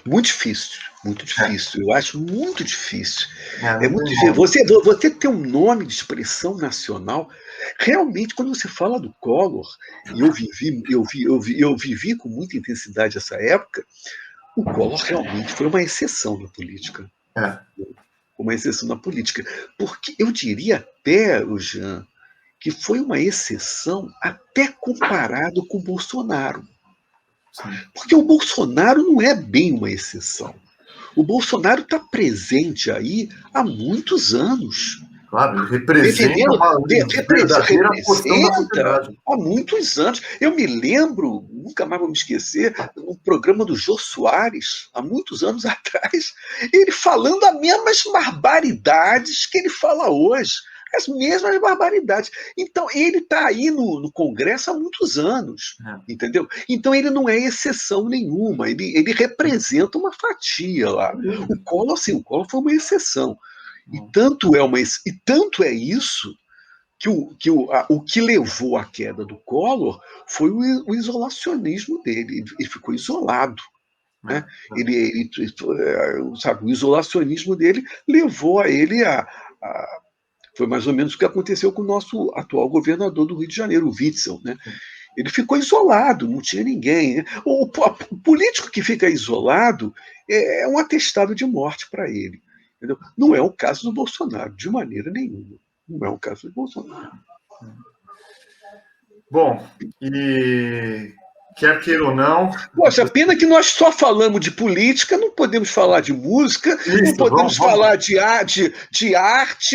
Muito difícil, muito difícil. Eu acho muito difícil. É Não muito tem difícil. modo. Você ter um nome de expressão nacional, realmente, quando você fala do Collor, e eu vivi com muita intensidade essa época, o Collor realmente foi uma exceção na política. Uma exceção na política. Porque eu diria até, o Jean, que foi uma exceção até comparado com o Bolsonaro. Sim. Porque o Bolsonaro não é bem uma exceção. O Bolsonaro está presente aí há muitos anos. Claro, ele representa uma verdadeira porção da Representa sociedade. há muitos anos. Eu me lembro, nunca mais vou me esquecer, um programa do Jô Soares, há muitos anos atrás, ele falando as mesmas barbaridades que ele fala hoje. As mesmas barbaridades. Então, ele está aí no Congresso há muitos anos, entendeu? Então, ele não é exceção nenhuma, ele representa uma fatia lá. O Collor, sim, o Collor foi uma exceção. E tanto é isso que o que levou à queda do Collor foi o isolacionismo dele. Ele ficou isolado. Né? Sabe, o isolacionismo dele levou a ele foi mais ou menos o que aconteceu com o nosso atual governador do Rio de Janeiro, o Witzel. Né? Ele ficou isolado, não tinha ninguém. Né? O político que fica isolado é um atestado de morte para ele. Entendeu? Não é o caso do Bolsonaro, de maneira nenhuma. Não é o caso do Bolsonaro. Bom, e quer queira ou não... Poxa, pena que nós só falamos de política, não podemos falar de música, não podemos falar de arte,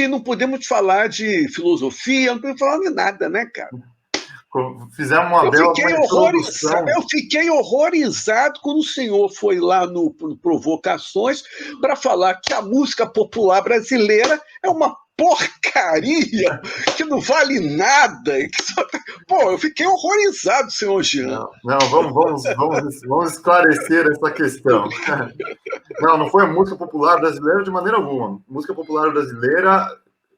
não podemos falar de filosofia, não podemos falar de nada, né, cara? Fizemos uma bela introdução. Eu fiquei horrorizado quando o senhor foi lá no Provocações para falar que a música popular brasileira é uma porcaria, que não vale nada. Pô, eu fiquei horrorizado, senhor Jean. Não, vamos esclarecer essa questão. Não foi a música popular brasileira de maneira alguma. Música popular brasileira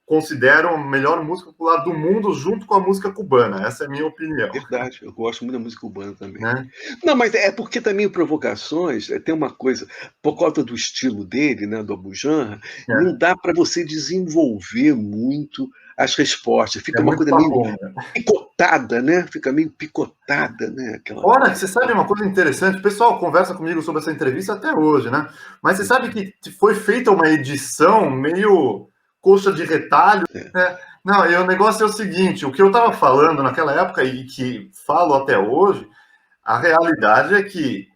considero a melhor música popular do mundo junto com a música cubana. Essa é a minha opinião. Verdade, eu gosto muito da música cubana também. Não, mas é porque também Provocações tem uma coisa, por conta do estilo dele, né, do Abujamra, não dá para você desenvolver muito as respostas. Fica uma coisa meio picotada, né? Fica meio picotada, né? Olha, você sabe uma coisa interessante? O pessoal conversa comigo sobre essa entrevista até hoje, né? Mas você sabe que foi feita uma edição meio coxa de retalho, né? Não, e o negócio é o seguinte, o que eu estava falando naquela época e que falo até hoje, a realidade é que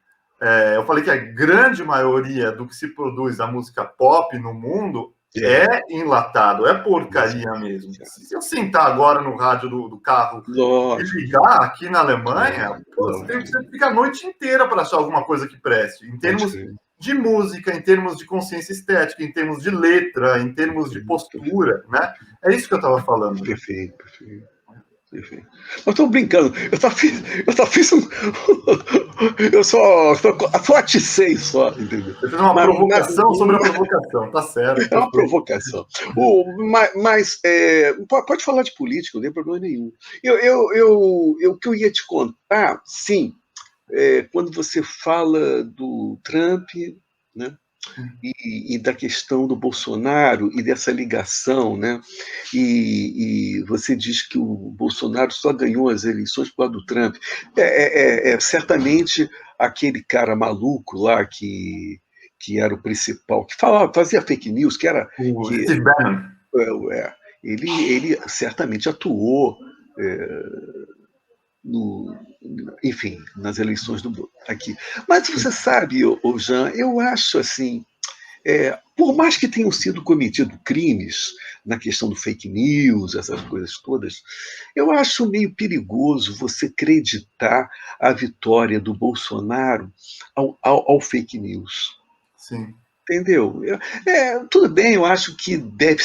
eu falei que a grande maioria do que se produz da música pop no mundo é enlatado, é porcaria mesmo. Se eu sentar agora no rádio do carro e ligar aqui na Alemanha, você fica a noite inteira para achar alguma coisa que preste, em termos de música, em termos de consciência estética, em termos de letra, em termos de postura, né? É isso que eu estava falando. Perfeito. Eu estou brincando. Eu só fiz um. Eu só aticei só, entendeu? Você fez uma provocação sobre a provocação, tá certo. É uma provocação. Mas pode falar de política, não tem problema nenhum. O que eu ia te contar, sim, quando você fala do Trump, né? E da questão do Bolsonaro e dessa ligação, né? E você diz que o Bolsonaro só ganhou as eleições por causa do Trump. Certamente aquele cara maluco lá que era o principal, que fazia fake news, que era... Steve Bannon. Ele certamente atuou enfim, nas eleições aqui. Mas você sabe, Jean, eu acho assim, por mais que tenham sido cometidos crimes na questão do fake news, essas coisas todas, eu acho meio perigoso você acreditar a vitória do Bolsonaro ao fake news. Sim. Entendeu? Tudo bem, eu acho que deve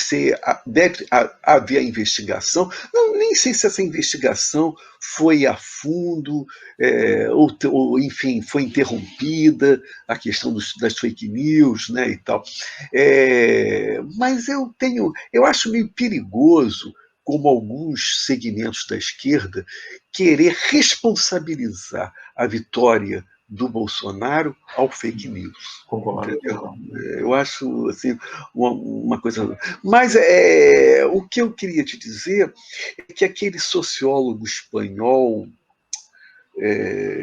haver a investigação. Não, nem sei se essa investigação foi a fundo, ou, enfim, foi interrompida, a questão das fake news, né, e tal. Mas eu acho meio perigoso, como alguns segmentos da esquerda, querer responsabilizar a vitória do Bolsonaro ao fake news. Concordo. Entendeu? Eu acho assim, uma coisa. Mas o que eu queria te dizer é que aquele sociólogo espanhol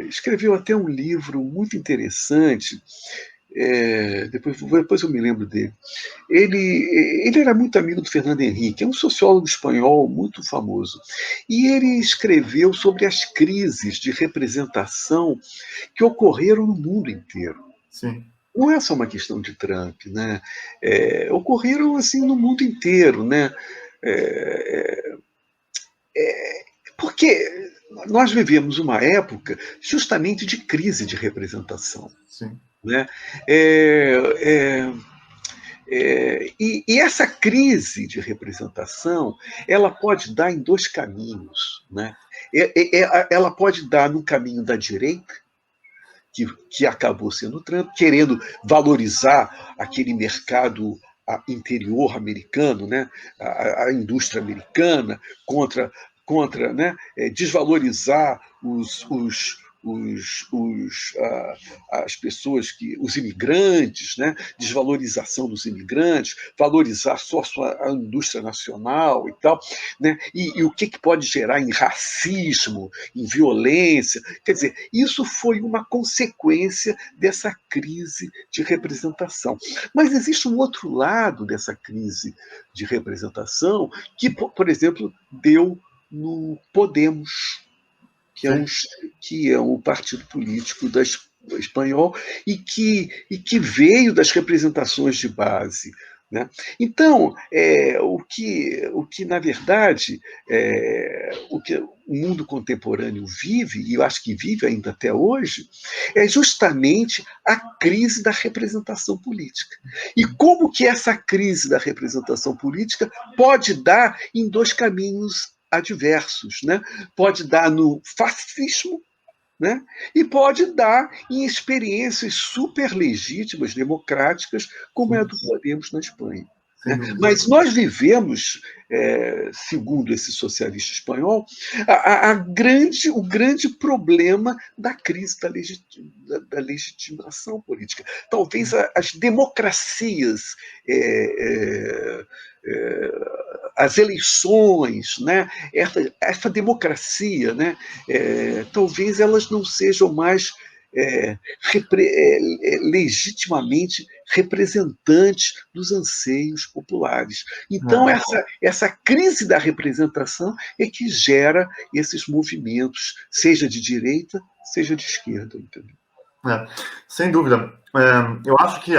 escreveu até um livro muito interessante. Depois eu me lembro dele. Ele era muito amigo do Fernando Henrique, é um sociólogo espanhol muito famoso. E ele escreveu sobre as crises de representação que ocorreram no mundo inteiro. Sim. Não é só uma questão de Trump, né? Ocorreram assim no mundo inteiro, né? Porque nós vivemos uma época justamente de crise de representação, Sim. né? E essa crise de representação, ela pode dar em dois caminhos, né? Ela pode dar no caminho da direita, que acabou sendo Trump, querendo valorizar aquele mercado interior americano, né? A indústria americana, contra né? Desvalorizar as pessoas os imigrantes, né? Desvalorização dos imigrantes, valorizar só a indústria nacional e tal, né? E o que pode gerar em racismo, em violência. Quer dizer, isso foi uma consequência dessa crise de representação. Mas existe um outro lado dessa crise de representação que, por exemplo, deu no Podemos, que é um partido político espanhol e que veio das representações de base. Né? Então, o que, na verdade, o que o mundo contemporâneo vive, e eu acho que vive ainda até hoje, é justamente a crise da representação política. E como que essa crise da representação política pode dar em dois caminhos adversos, né? Pode dar no fascismo, né? E pode dar em experiências super legítimas, democráticas, como é a do Podemos na Espanha. Né? Mas nós vivemos, segundo esse socialista espanhol, o grande problema da crise da legitimação política. Talvez as democracias, as eleições, né? Essa democracia, né? Talvez elas não sejam mais legitimamente representantes dos anseios populares. Então, essa crise da representação é que gera esses movimentos, seja de direita, seja de esquerda. Entendeu? Sem dúvida. Eu acho que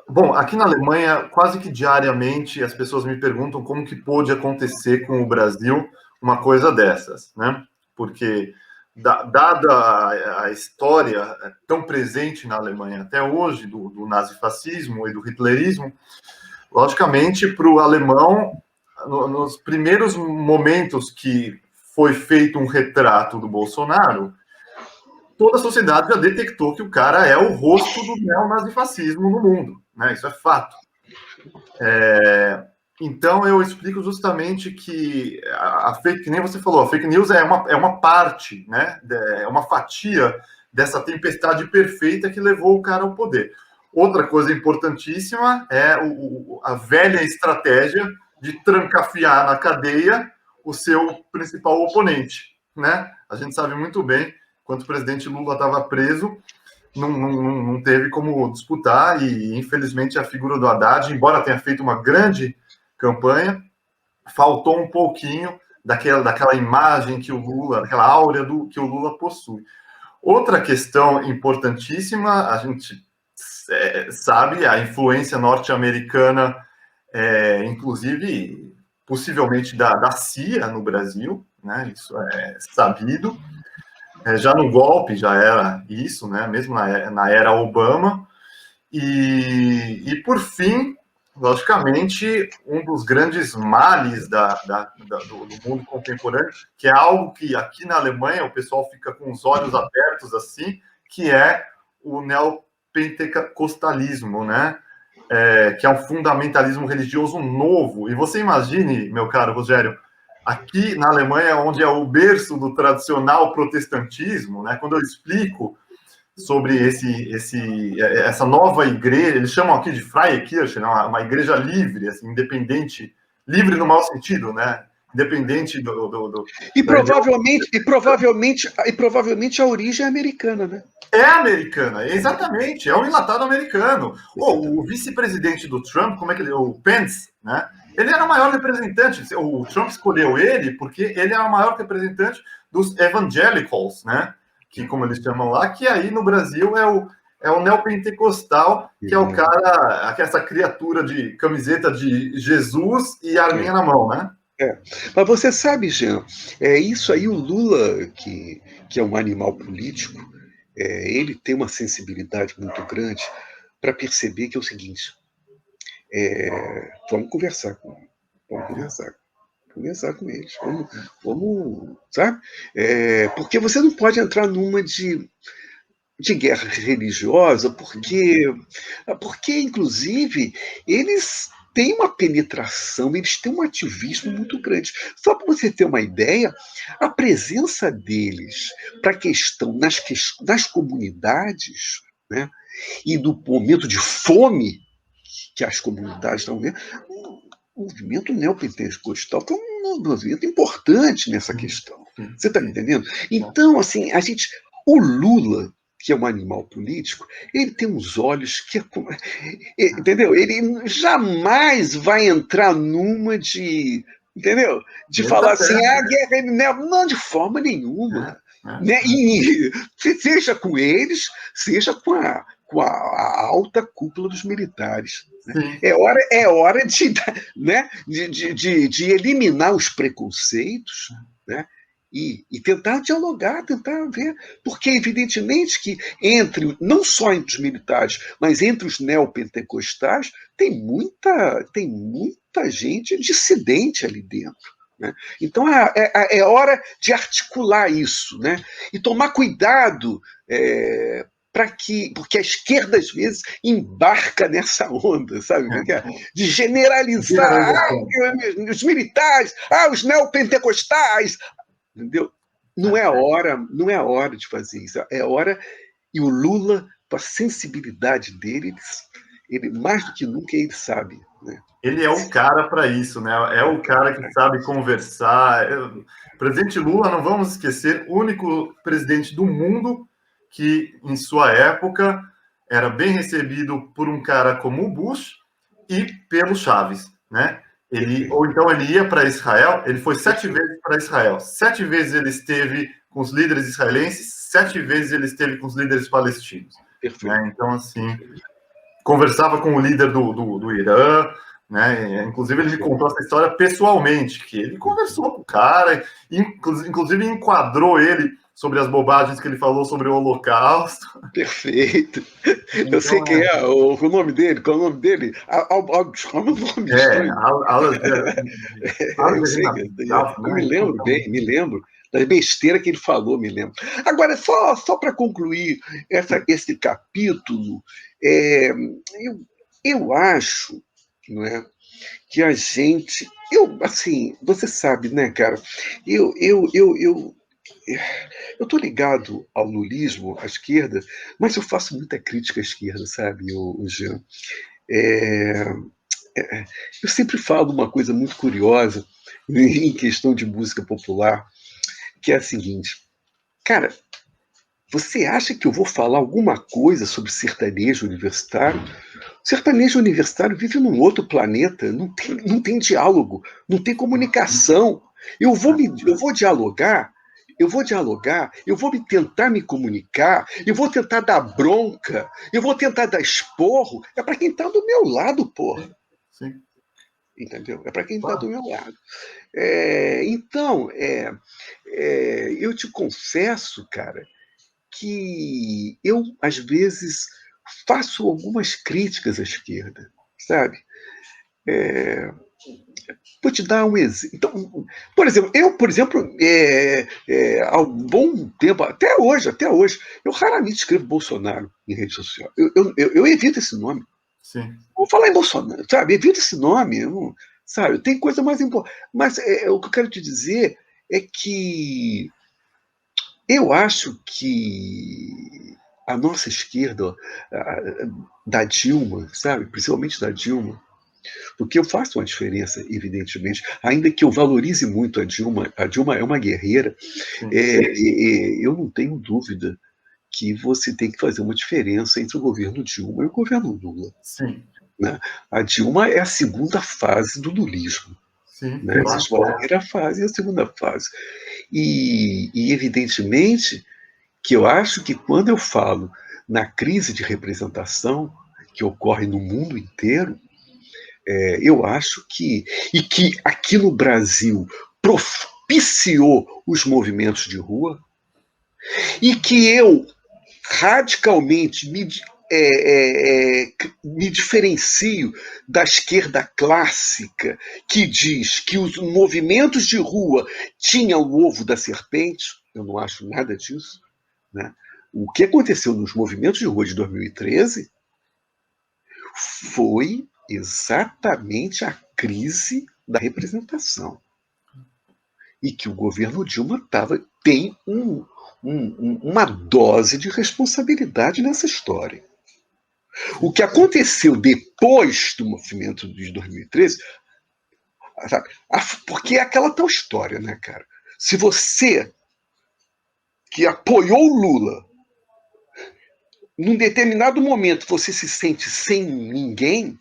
bom, aqui na Alemanha, quase que diariamente as pessoas me perguntam como que pôde acontecer com o Brasil uma coisa dessas, né? Porque, dada a história tão presente na Alemanha até hoje, do nazifascismo e do hitlerismo, logicamente, para o alemão, nos primeiros momentos que foi feito um retrato do Bolsonaro, toda a sociedade já detectou que o cara é o rosto do neonazifascismo no mundo, né? Isso é fato. Então, eu explico justamente que que nem você falou, a fake news é uma parte, né? É uma fatia dessa tempestade perfeita que levou o cara ao poder. Outra coisa importantíssima é a velha estratégia de trancafiar na cadeia o seu principal oponente, né? A gente sabe muito bem, quando o presidente Lula estava preso, não teve como disputar, e infelizmente a figura do Haddad, embora tenha feito uma grande campanha, faltou um pouquinho daquela imagem que o Lula, daquela áurea que o Lula possui. Outra questão importantíssima, a gente sabe a influência norte-americana, inclusive, possivelmente da CIA no Brasil, né? Isso é sabido. Já no golpe já era isso, né? Mesmo na era Obama. E por fim, logicamente, um dos grandes males do mundo contemporâneo, que é algo que aqui na Alemanha o pessoal fica com os olhos abertos assim, que é o neopentecostalismo, né? Que é um fundamentalismo religioso novo. E você imagine, meu caro Rogério, aqui na Alemanha, onde é o berço do tradicional protestantismo, né? Quando eu explico sobre essa nova igreja, eles chamam aqui de Freie Kirche, né? Uma igreja livre, assim, independente, livre no mau sentido, né? Independente E provavelmente a origem é americana, né? É americana, exatamente, é um enlatado americano. O vice-presidente do Trump, como é que ele, o Pence, né? Ele era o maior representante. O Trump escolheu ele porque ele é o maior representante dos evangelicals, né? Que, como eles chamam lá, que aí no Brasil é o neopentecostal, que é o cara, essa criatura de camiseta de Jesus e arminha na mão, né? Mas você sabe, Jean, isso aí o Lula, que é um animal político, ele tem uma sensibilidade muito grande para perceber que é o seguinte, vamos conversar com eles, vamos, sabe? Porque você não pode entrar numa de guerra religiosa, porque inclusive, eles têm uma penetração, eles têm um ativismo muito grande. Só para você ter uma ideia, a presença deles para a questão nas comunidades, né, e do momento de fome que as comunidades estão vendo, o movimento neopentecostal foi um movimento importante nessa questão. Você está me entendendo? Então, assim, o Lula, que é um animal político, ele tem uns olhos que... Entendeu? Ele jamais vai entrar numa de... Entendeu? De falar assim, a guerra... Não, de forma nenhuma. Né? E seja com eles, seja com a alta cúpula dos militares. Né? É hora de, né? de eliminar os preconceitos, né? E tentar dialogar, tentar ver, porque evidentemente que não só entre os militares, mas entre os neopentecostais, tem muita gente dissidente ali dentro. Né? Então é hora de articular isso, né? E tomar cuidado porque a esquerda às vezes embarca nessa onda, sabe? De generalizar os militares, os neopentecostais. Entendeu? Não é hora de fazer isso. É hora, e o Lula, com a sensibilidade dele, ele mais do que nunca ele sabe, né? Ele é o cara para isso, né? É o cara que sabe conversar. O presidente Lula, não vamos esquecer, o único presidente do mundo que, em sua época, era bem recebido por um cara como o Bush e pelo Chaves, né? Ou então ele ia para Israel, ele foi 7 vezes para Israel. 7 vezes ele esteve com os líderes israelenses, 7 vezes ele esteve com os líderes palestinos. Né? Então, assim, conversava com o líder do Irã, né? Inclusive, ele me contou essa história pessoalmente, que ele conversou com o cara, inclusive enquadrou ele sobre as bobagens que ele falou sobre o Holocausto. Perfeito. Então, eu sei quem é, o nome dele, qual é o nome dele? Qual é o nome eu me lembro bem, me lembro da besteira que ele falou, me lembro. Agora, só para concluir esse capítulo, eu acho, não é, que a gente... assim, você sabe, né, cara? Eu estou ligado ao lulismo, à esquerda, mas eu faço muita crítica à esquerda, sabe, o Jean? Eu sempre falo uma coisa muito curiosa em questão de música popular, que é a seguinte: cara, você acha que eu vou falar alguma coisa sobre sertanejo universitário? Sertanejo universitário vive num outro planeta, não tem diálogo, não tem comunicação. Eu vou dialogar, eu vou dialogar, eu vou tentar me comunicar, eu vou tentar dar bronca, eu vou tentar dar esporro. É para quem está do meu lado, porra. Sim. Entendeu? É para quem está do Claro. meu lado. Então, eu te confesso, cara, que eu, às vezes, faço algumas críticas à esquerda, sabe? Vou te dar um exemplo. Então, por exemplo, há um bom tempo, até hoje, eu raramente escrevo Bolsonaro em rede social. Eu evito esse nome. Sim. Vou falar em Bolsonaro, sabe? Evito esse nome. Não, sabe? Tem coisa mais importante. Mas o que eu quero te dizer é que eu acho que a nossa esquerda, da Dilma, sabe? Principalmente da Dilma, porque eu faço uma diferença, evidentemente, ainda que eu valorize muito a Dilma é uma guerreira, Sim. eu não tenho dúvida que você tem que fazer uma diferença entre o governo Dilma e o governo Lula. Sim. Né? A Dilma é a segunda fase do lulismo. Sim. Né? Claro. Existe uma primeira fase e a segunda fase. E, evidentemente, que eu acho que quando eu falo na crise de representação que ocorre no mundo inteiro, eu acho que, e que aqui no Brasil propiciou os movimentos de rua, e que eu radicalmente me diferencio da esquerda clássica, que diz que os movimentos de rua tinham o ovo da serpente. Eu não acho nada disso. Né? O que aconteceu nos movimentos de rua de 2013 foi exatamente a crise da representação. E que o governo Dilma tem uma dose de responsabilidade nessa história. O que aconteceu depois do movimento de 2013, sabe? Porque é aquela tal história, né, cara? Se você que apoiou o Lula, num determinado momento você se sente sem ninguém,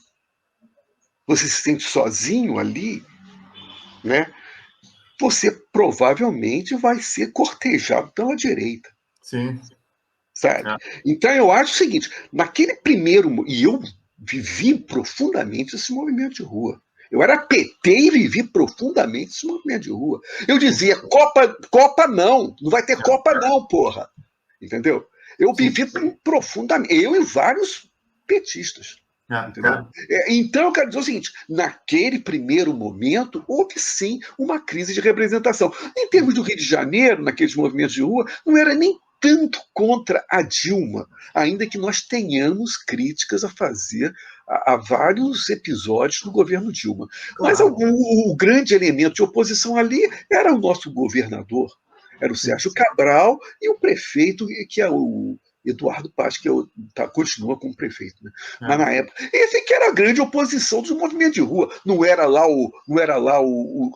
você se sente sozinho ali, né? Você provavelmente vai ser cortejado pela direita. Sim. Sabe? É. Então eu acho o seguinte, naquele primeiro, e eu vivi profundamente esse movimento de rua. Eu era PT e vivi profundamente esse movimento de rua. Eu dizia, Copa não, não vai ter Copa não, porra. Entendeu? Eu Sim. vivi profundamente, eu e vários petistas. Entendeu? Então eu quero dizer o seguinte, naquele primeiro momento, houve sim uma crise de representação. Em termos do Rio de Janeiro, naqueles movimentos de rua, não era nem tanto contra a Dilma, ainda que nós tenhamos críticas a fazer a vários episódios do governo Dilma. Mas Claro. o grande elemento de oposição ali era o nosso governador, era o Sérgio Cabral e o prefeito, que é o Eduardo Paz, que continua como prefeito. Né? Mas na época, esse que era a grande oposição dos movimentos de rua. Não era lá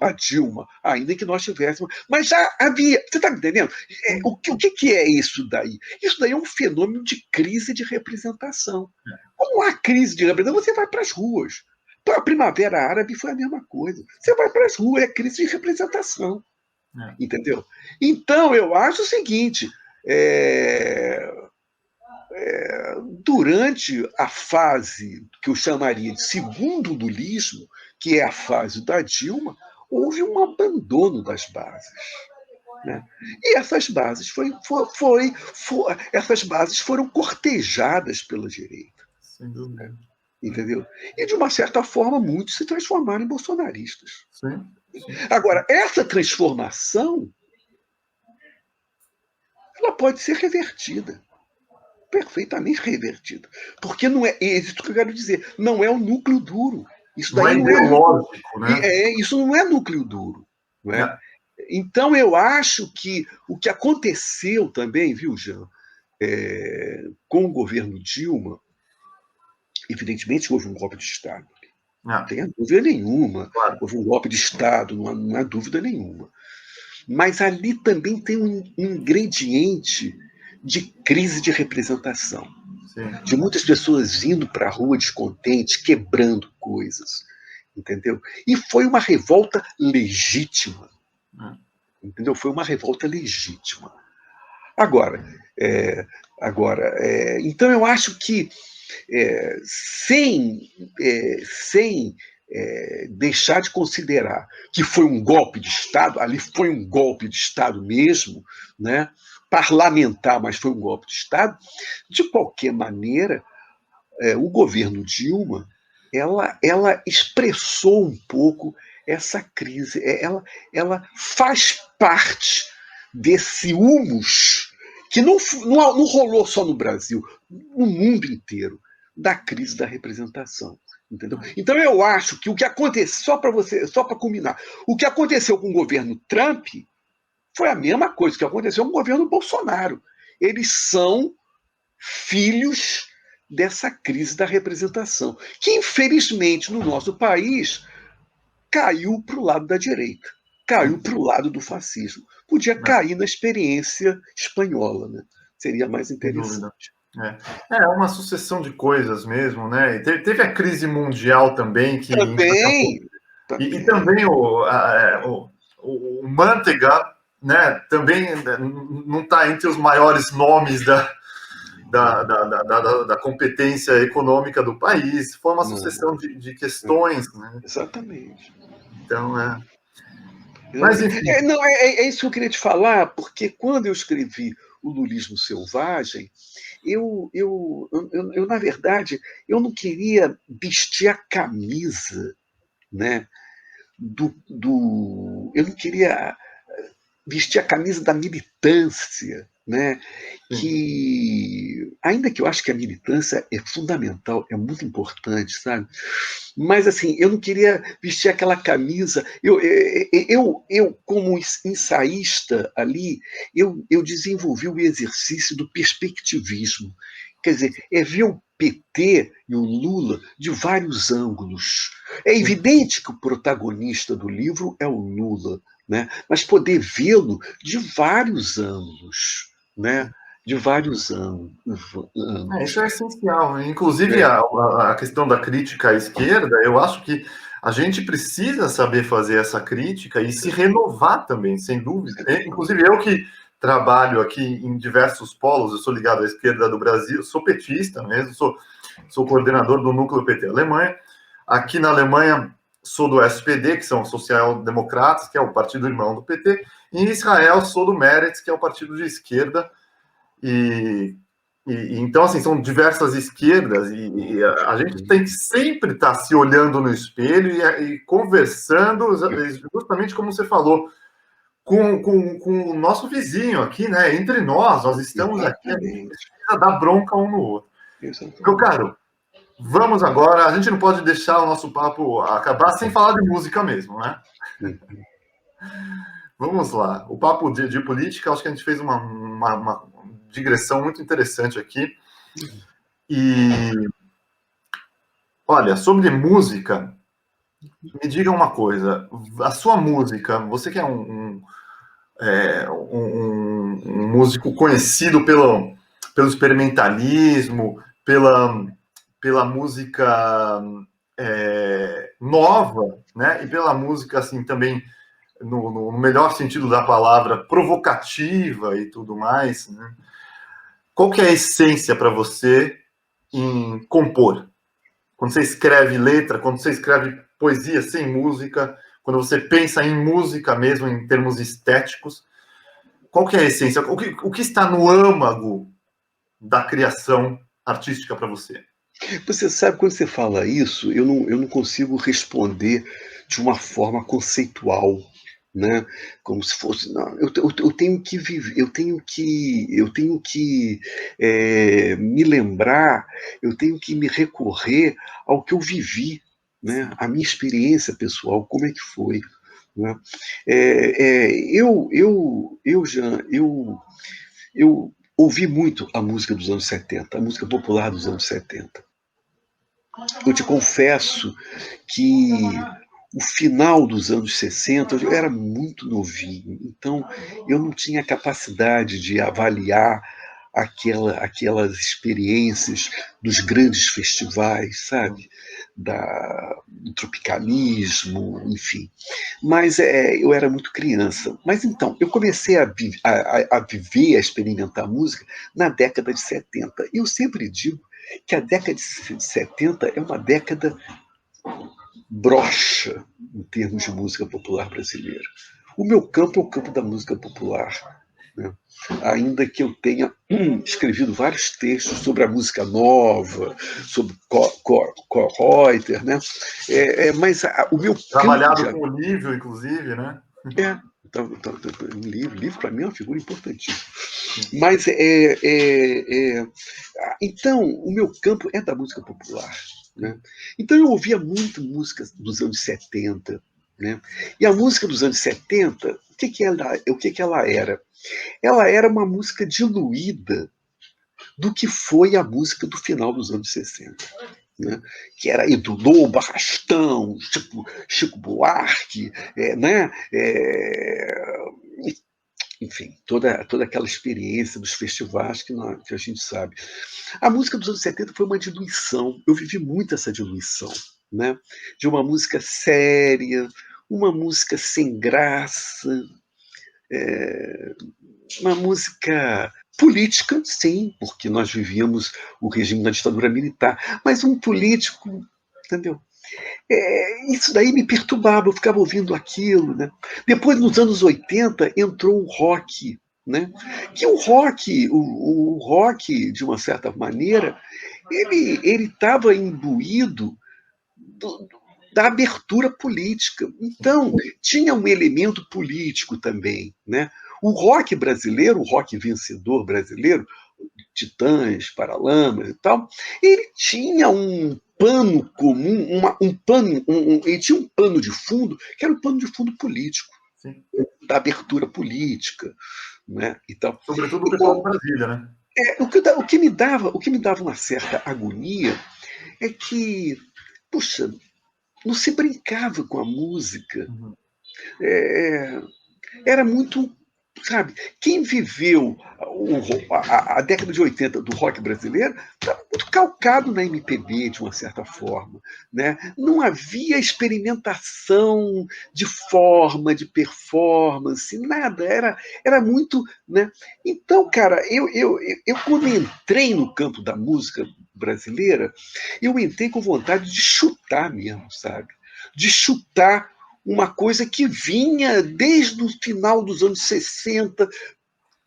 a Dilma, ainda que nós tivéssemos. Mas já havia. Você está me entendendo? O que é isso daí? Isso daí é um fenômeno de crise de representação. Como há crise de representação, você vai para as ruas. Então, a Primavera Árabe foi a mesma coisa. Você vai para as ruas, é crise de representação. Entendeu? Então, eu acho o seguinte: durante a fase que eu chamaria de segundo lulismo, que é a fase da Dilma, houve um abandono das bases. Né? E essas bases, essas bases foram cortejadas pela direita. Sem dúvida. Né? Entendeu? E, de uma certa forma, muitos se transformaram em bolsonaristas. Sim. Agora, essa transformação ela pode ser revertida. Perfeitamente revertida. Porque não é isso que eu quero dizer. Não é o núcleo duro. Isso Não daí é não é ideológico, né? isso não é núcleo duro. Não é? Então, eu acho que o que aconteceu também, viu, Jean, com o governo Dilma, evidentemente houve um golpe de Estado. Não tem dúvida nenhuma. Claro. Houve um golpe de Estado, não há dúvida nenhuma. Mas ali também tem um ingrediente de crise de representação. Sim. De muitas pessoas indo para a rua descontentes, quebrando coisas. Entendeu? E foi uma revolta legítima. entendeu? Foi uma revolta legítima. Agora, então eu acho que sem deixar de considerar que foi um golpe de Estado, ali foi um golpe de Estado mesmo, né? Parlamentar, mas foi um golpe de Estado, de qualquer maneira, o governo Dilma ela expressou um pouco essa crise. Ela faz parte desse humus que não rolou só no Brasil, no mundo inteiro, da crise da representação. Entendeu? Então eu acho que o que aconteceu, só para culminar, o que aconteceu com o governo Trump foi a mesma coisa que aconteceu com o governo Bolsonaro. Eles são filhos dessa crise da representação, que infelizmente no nosso país caiu para o lado da direita, caiu para o lado do fascismo. Podia cair na experiência espanhola, né? Seria mais interessante. É uma sucessão de coisas mesmo, né? Teve a crise mundial também, que também. E também o Manteiga, né? Também não está entre os maiores nomes da competência econômica do país. Foi uma sucessão de questões, né? Exatamente. Então, Mas, enfim. É isso que eu queria te falar, porque quando eu escrevi o Lulismo Selvagem, na verdade, eu não queria vestir a camisa, né, eu não queria vestir a camisa da militância, né? Que, ainda que eu acho que a militância é fundamental, é muito importante, sabe? Mas, assim, eu não queria vestir aquela camisa. Eu como ensaísta ali, eu desenvolvi o exercício do perspectivismo. Quer dizer, ver o PT e o Lula de vários ângulos. É evidente que o protagonista do livro é o Lula, né? Mas poder vê-lo de vários ângulos, né? De vários ângulos. Isso é essencial. Inclusive, a questão da crítica à esquerda, eu acho que a gente precisa saber fazer essa crítica e se renovar também, sem dúvida. Inclusive, eu que trabalho aqui em diversos polos, eu sou ligado à esquerda do Brasil, sou petista mesmo, sou coordenador do Núcleo PT Alemanha. Aqui na Alemanha, sou do SPD, que são social-democratas, que é o partido irmão do PT. E em Israel, sou do Meretz, que é o partido de esquerda. Então, assim, são diversas esquerdas e a gente tem que sempre estar se olhando no espelho e conversando, justamente como você falou, com o nosso vizinho aqui, né? Entre nós estamos aqui, a gente precisa dar bronca um no outro. Meu caro, vamos agora, a gente não pode deixar o nosso papo acabar sem falar de música mesmo, né? Vamos lá. O papo de política, acho que a gente fez uma digressão muito interessante aqui. E, olha, sobre música, me diga uma coisa. A sua música, você que é um músico conhecido pelo experimentalismo, pela música nova, né? E pela música, assim, também, no melhor sentido da palavra, provocativa e tudo mais, né? Qual que é a essência para você em compor? Quando você escreve letra, quando você escreve poesia sem música, quando você pensa em música mesmo, em termos estéticos, qual que é a essência? O que está no âmago da criação artística para você? Você sabe, quando você fala isso, eu não consigo responder de uma forma conceitual, né? Como se fosse, não, eu tenho que viver, eu tenho que me lembrar, eu tenho que me recorrer ao que eu vivi, né? A minha experiência pessoal, como é que foi, né? Eu ouvi muito a música dos anos 70, a música popular dos anos 70. Eu te confesso que o final dos anos 60, eu era muito novinho, então eu não tinha capacidade de avaliar aquelas experiências dos grandes festivais, sabe? Do tropicalismo, enfim. Mas eu era muito criança. Mas então, eu comecei a viver, a experimentar música na década de 70. E eu sempre digo que a década de 70 é uma década broxa em termos de música popular brasileira. O meu campo é o campo da música popular, né? Ainda que eu tenha escrevido vários textos sobre a música nova, sobre Reuter, né? Mas o meu campo Trabalhado de... com o Lívio, inclusive, né? Então, livro para mim é uma figura importantíssima. Sim. Mas então, o meu campo é da música popular, né? Então eu ouvia muito música dos anos 70, né? E a música dos anos 70, o que ela era? Ela era uma música diluída do que foi a música do final dos anos 60. Né? Que era Edu Lobo, Arrastão, Chico Buarque, né? Enfim, toda aquela experiência dos festivais que a gente sabe. A música dos anos 70 foi uma diluição, eu vivi muito essa diluição, né? De uma música séria, uma música sem graça, uma música política, sim, porque nós vivíamos o regime da ditadura militar, mas um político, entendeu? Isso daí me perturbava, eu ficava ouvindo aquilo, né? Depois, nos anos 80, entrou o rock, né? Que o rock, de uma certa maneira, ele estava imbuído da abertura política. Então, tinha um elemento político também, né? O rock brasileiro, o rock vencedor brasileiro, Titãs, Paralamas e tal, ele tinha um pano comum, ele tinha um pano de fundo, que era um pano de fundo político, Sim. da abertura política, né? E tal. Sobretudo o pessoal de Brasília, né? O que me dava uma certa agonia é que, puxa, não se brincava com a música. Uhum. Era muito, sabe, quem viveu a década de 80 do rock brasileiro estava muito calcado na MPB, de uma certa forma. Né? Não havia experimentação de forma, de performance, nada. Era muito. Né? Então, cara, eu quando entrei no campo da música brasileira, eu entrei com vontade de chutar mesmo, sabe? De chutar uma coisa que vinha desde o final dos anos 60,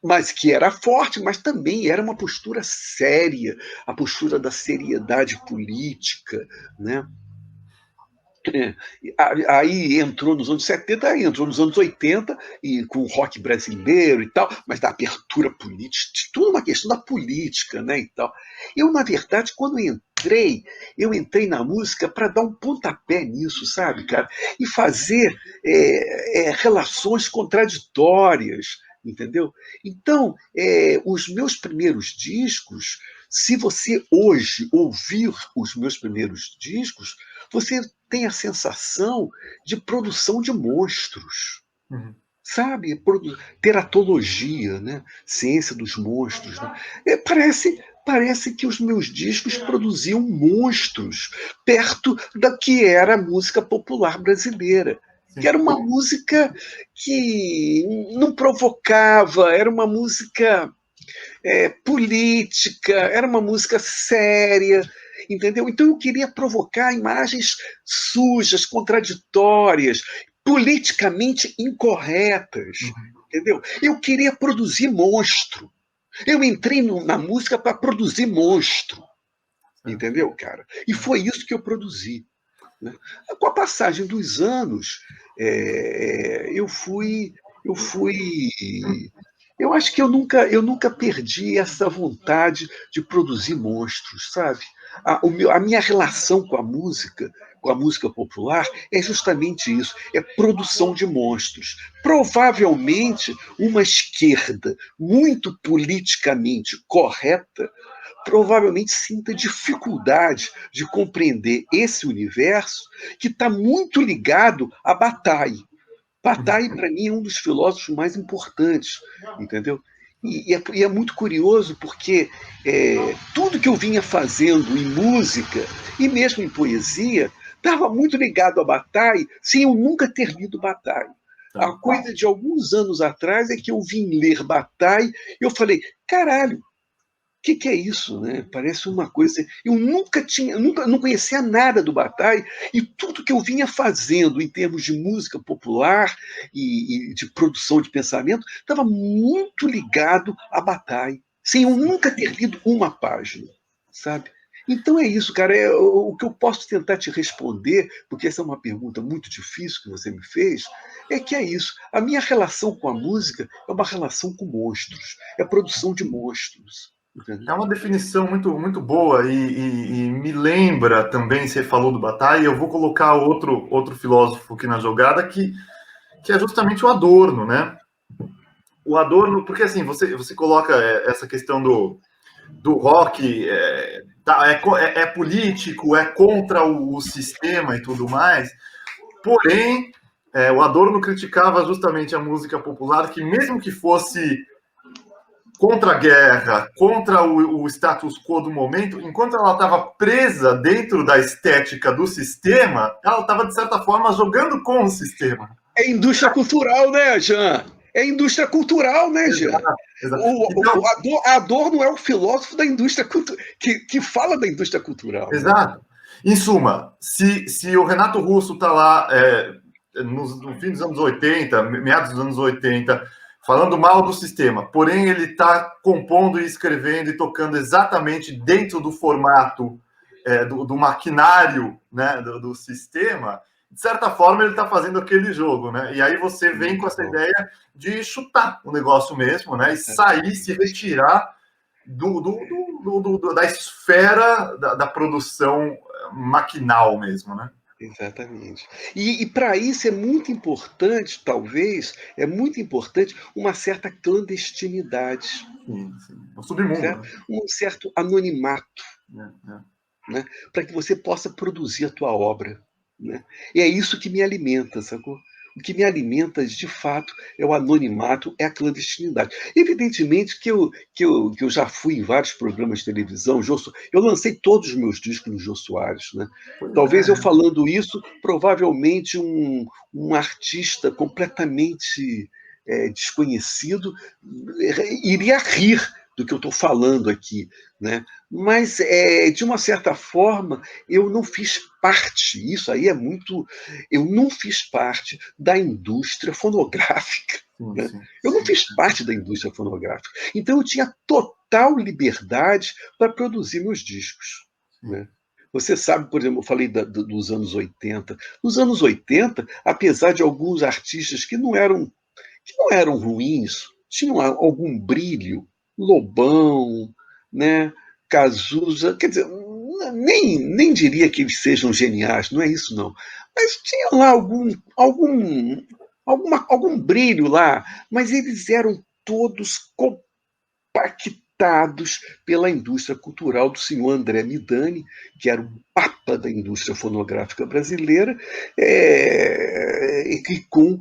mas que era forte, mas também era uma postura séria, a postura da seriedade política, né? Aí entrou nos anos 70, aí entrou nos anos 80, e com o rock brasileiro e tal, mas da abertura política, tudo uma questão da política, né? E tal. Eu, na verdade, quando eu entrei na música para dar um pontapé nisso, sabe, cara? E fazer relações contraditórias, entendeu? Então, os meus primeiros discos, se você hoje ouvir os meus primeiros discos, você tem a sensação de produção de monstros. Uhum. Sabe? Teratologia, né? Ciência dos monstros. Né? Parece que os meus discos produziam monstros perto da que era a música popular brasileira. Que Sim. era uma música que não provocava, era uma música política, era uma música séria, entendeu? Então eu queria provocar imagens sujas, contraditórias, politicamente incorretas, Uhum. entendeu? Eu queria produzir monstro. Eu entrei na música para produzir monstro, Certo. entendeu, cara? E foi isso que eu produzi. Né? Com a passagem dos anos, eu fui eu acho que eu nunca perdi essa vontade de produzir monstros, sabe? A minha relação com a música popular, é justamente isso, é produção de monstros. Provavelmente uma esquerda muito politicamente correta provavelmente sinta dificuldade de compreender esse universo que está muito ligado a Bataille. Uhum. Bataille, para mim, é um dos filósofos mais importantes, entendeu? E é muito curioso porque tudo que eu vinha fazendo em música e mesmo em poesia estava muito ligado a Bataille, sem eu nunca ter lido Bataille. A Tá. coisa de alguns anos atrás é que eu vim ler Bataille e eu falei, caralho, que é isso, né? Parece uma coisa. Eu nunca não conhecia nada do Bataille e tudo que eu vinha fazendo em termos de música popular e de produção de pensamento estava muito ligado a Bataille, sem eu nunca ter lido uma página, sabe? Então é isso, cara. O que eu posso tentar te responder, porque essa é uma pergunta muito difícil que você me fez, é que é isso. A minha relação com a música é uma relação com monstros, é a produção de monstros. É uma definição muito, muito boa e me lembra também, você falou do Bataille, eu vou colocar outro filósofo aqui na jogada que é justamente o Adorno, né? O Adorno, porque assim, você coloca essa questão do rock, é político, é contra o sistema e tudo mais, porém, o Adorno criticava justamente a música popular, que mesmo que fosse contra a guerra, contra o status quo do momento, enquanto ela estava presa dentro da estética do sistema, ela estava, de certa forma, jogando com o sistema. É indústria cultural, né, Jean? É indústria cultural, né, Jean? Exato, exato. Então, Adorno é o filósofo da indústria cultural, que fala da indústria cultural. exato. Né? Em suma, se o Renato Russo está lá no fim dos anos 80, meados dos anos 80, falando mal do sistema, porém ele está compondo e escrevendo e tocando exatamente dentro do formato do maquinário, né, do sistema, de certa forma ele está fazendo aquele jogo, né? E aí você vem com essa ideia de chutar o negócio mesmo, né? E sair, se retirar da esfera da produção maquinal mesmo, né? Exatamente. E para isso é muito importante, talvez, é muito importante uma certa clandestinidade. Sim, sim. É um submundo, Certo? né? Um certo anonimato, É. né? Para que você possa produzir a tua obra. Né? E é isso que me alimenta, sacou? O que me alimenta, de fato, é o anonimato, é a clandestinidade. Evidentemente que eu já fui em vários programas de televisão, eu lancei todos os meus discos no Jô Soares. Né? Pois Talvez eu é. falando isso, provavelmente um artista completamente desconhecido iria rir do que eu estou falando aqui. Né? Mas, de uma certa forma, eu não fiz parte, isso aí é muito. Eu não fiz parte da indústria fonográfica. Sim, Né? sim, Eu não sim. fiz parte da indústria fonográfica. Então, eu tinha total liberdade para produzir meus discos. Né? Você sabe, por exemplo, eu falei dos anos 80. Nos anos 80, apesar de alguns artistas que não eram ruins, tinham algum brilho, Lobão, né? Cazuza, quer dizer, nem diria que eles sejam geniais, não é isso não. Mas tinha lá algum brilho lá, mas eles eram todos compactados pela indústria cultural do senhor André Midani, que era o papa da indústria fonográfica brasileira, e que com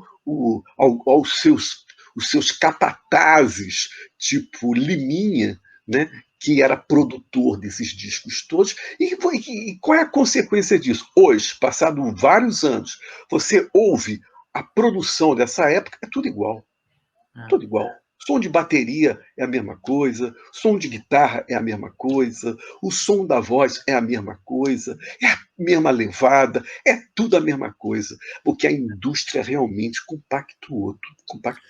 os seus capatazes, tipo Liminha, né, que era produtor desses discos todos. E qual é a consequência disso? Hoje, passado vários anos, você ouve a produção dessa época, é tudo igual. Tudo igual. Som de bateria é a mesma coisa, som de guitarra é a mesma coisa, o som da voz é a mesma coisa, é a mesma levada, é tudo a mesma coisa, porque a indústria realmente compactou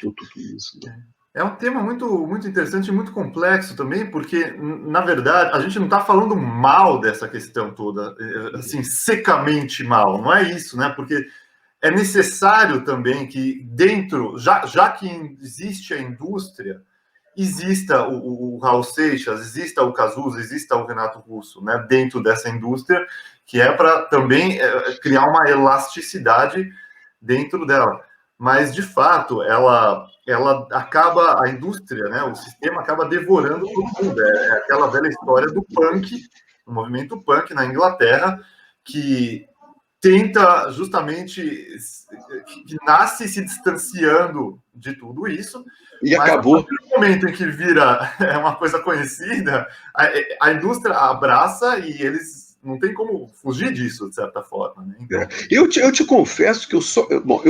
tudo isso. Né? É um tema muito, muito interessante e muito complexo também, porque, na verdade, a gente não está falando mal dessa questão toda, assim, secamente mal, não é isso, né? Porque é necessário também que dentro, já que existe a indústria, exista o Raul Seixas, exista o Cazuza, exista o Renato Russo, né, dentro dessa indústria, que é para também criar uma elasticidade dentro dela. Mas, de fato, ela acaba, a indústria, né, o sistema acaba devorando todo mundo. É aquela velha história do punk, o movimento punk na Inglaterra, que tenta justamente, que nasce se distanciando de tudo isso, E mas acabou. no momento em que vira uma coisa conhecida, a indústria abraça e eles não tem como fugir disso, de certa forma. Né? Então... Eu te confesso que eu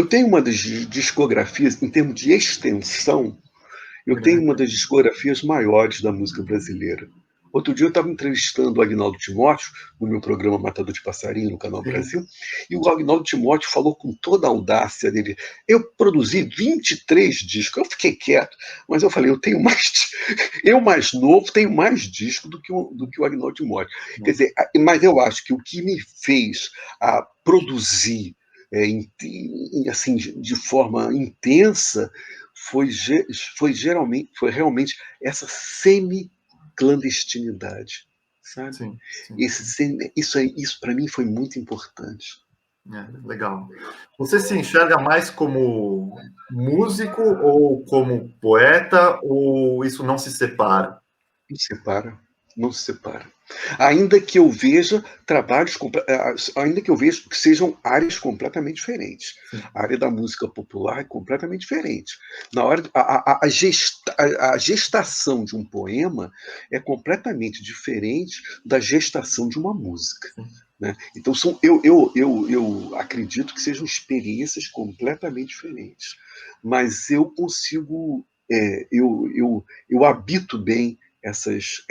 tenho uma das discografias, em termos de extensão, eu tenho uma das discografias maiores da música brasileira. Outro dia eu estava entrevistando o Agnaldo Timóteo, no meu programa Matador de Passarinho, no Canal Brasil, e o Agnaldo Timóteo falou com toda a audácia dele. Eu produzi 23 discos. Eu fiquei quieto, mas eu falei, eu mais novo tenho mais disco do que o Agnaldo Timóteo. Quer dizer, mas eu acho que o que me fez a produzir assim, de forma intensa foi realmente essa semi-clandestinidade, sabe? Sim, sim. Isso para mim foi muito importante. Legal. Você se enxerga mais como músico ou como poeta, ou isso não se separa? Não se separa. Ainda que eu veja ainda que eu veja que sejam áreas completamente diferentes. Sim. A área da música popular é completamente diferente. Na hora a gestação de um poema é completamente diferente da gestação de uma música. Né? Então eu acredito que sejam experiências completamente diferentes. Mas eu consigo, eu habito bem essas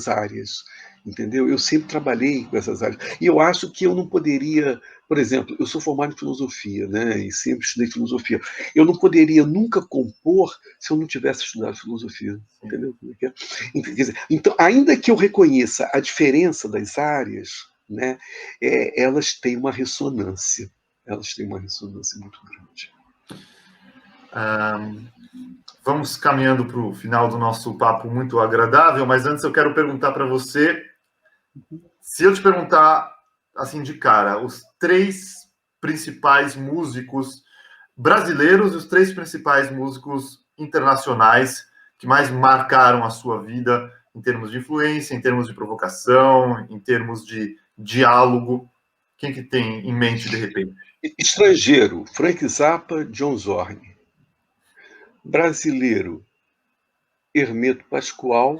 áreas, entendeu? Eu sempre trabalhei com essas áreas. E eu acho que eu não poderia, por exemplo, eu sou formado em filosofia, né? E sempre estudei filosofia. Eu não poderia nunca compor se eu não tivesse estudado filosofia, entendeu? Quer dizer, então, ainda que eu reconheça a diferença das áreas, né? Elas têm uma ressonância. Elas têm uma ressonância muito grande. Vamos caminhando para o final do nosso papo muito agradável, mas antes eu quero perguntar para você, se eu te perguntar, assim, de cara, os 3 principais músicos brasileiros e os 3 principais músicos internacionais que mais marcaram a sua vida em termos de influência, em termos de provocação, em termos de diálogo, quem que tem em mente de repente? Estrangeiro, Frank Zappa, John Zorn. Brasileiro, Hermeto Pascoal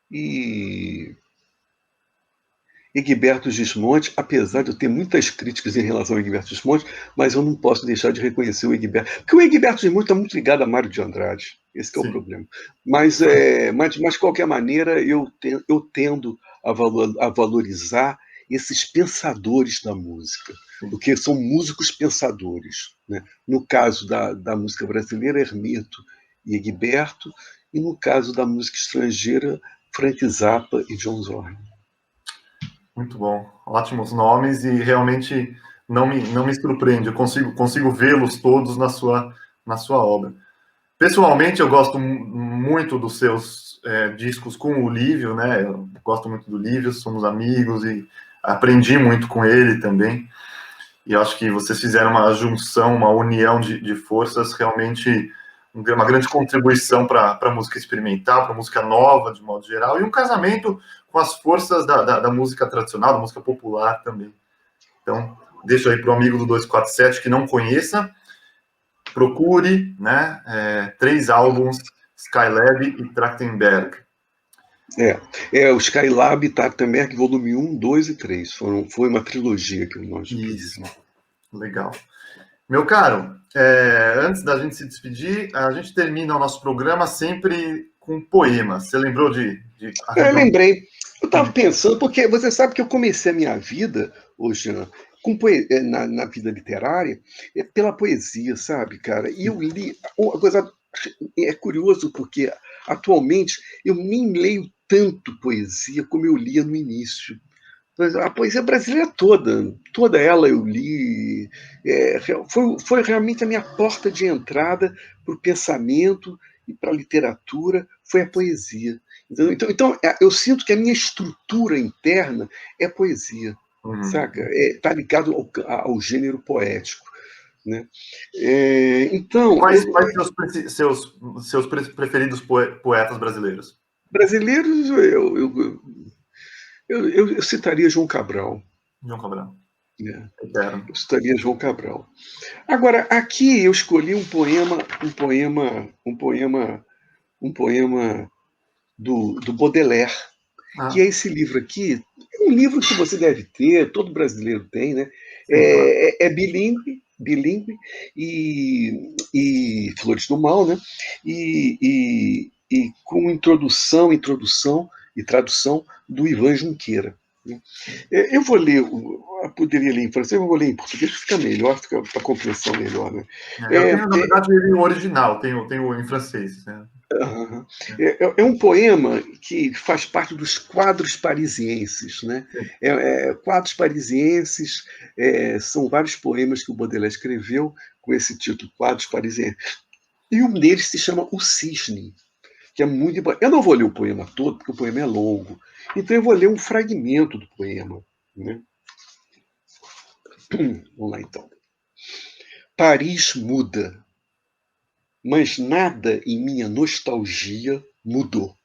e Egberto Gismonti, apesar de eu ter muitas críticas em relação ao Egberto Gismonti, mas eu não posso deixar de reconhecer o Egberto, porque o Egberto Gismonti está muito ligado a Mário de Andrade, esse é o problema. Mas, de qualquer maneira, eu tendo a valorizar esses pensadores da música, porque são músicos pensadores. Né? No caso da música brasileira, Hermeto e Egberto, e no caso da música estrangeira, Frank Zappa e John Zorn. Muito bom, ótimos nomes e realmente não me surpreende, eu consigo vê-los todos na sua obra. Pessoalmente, eu gosto muito dos seus discos com o Lívio, né? Eu gosto muito do Lívio, somos amigos e aprendi muito com ele também. E eu acho que vocês fizeram uma junção, uma união de forças, realmente uma grande contribuição para a música experimental, para a música nova, de modo geral, e um casamento com as forças da música tradicional, da música popular também. Então, deixo aí para o amigo do 247 que não conheça, procure, né, 3 álbuns, Skylab e Trachtenberg. O Skylab e Trachtenberg, volume 1, 2 e 3. Foi uma trilogia que nós Isso, legal. Meu caro, antes da gente se despedir, a gente termina o nosso programa sempre com poemas. Você lembrou de eu lembrei. Eu estava pensando, porque você sabe que eu comecei a minha vida, hoje, na vida literária, pela poesia, sabe, cara? E eu li. Uma coisa é curioso, porque atualmente eu nem leio tanto poesia como eu lia no início. A poesia brasileira toda ela eu li. Foi realmente a minha porta de entrada para o pensamento e para a literatura, foi a poesia. Então, eu sinto que a minha estrutura interna é poesia, saca? Está ligado ao gênero poético. Né? Então, quais seus preferidos poetas brasileiros? Brasileiros, Eu citaria João Cabral. João Cabral. Né? Eterno. Eu citaria João Cabral. Agora, aqui eu escolhi um poema do Baudelaire, que é Ah, esse livro aqui. É um livro que você deve ter, todo brasileiro tem, né? sim, claro. É bilíngue e Flores do Mal, né? E com introdução e tradução do Ivan Junqueira. Né? Eu vou ler, eu poderia ler em francês, eu vou ler em português, fica melhor, fica para compreensão melhor, né? Eu É, tenho, na verdade, ele o original, tenho em francês. Né? é um poema que faz parte dos quadros parisienses, né? Quadros parisienses são vários poemas que o Baudelaire escreveu com esse título, Quadros Parisienses. E um deles se chama O Cisne, que é muito importante. Eu não vou ler o poema todo, porque o poema é longo. Então eu vou ler um fragmento do poema. Né? Vamos lá, então. Paris muda, mas nada em minha nostalgia mudou.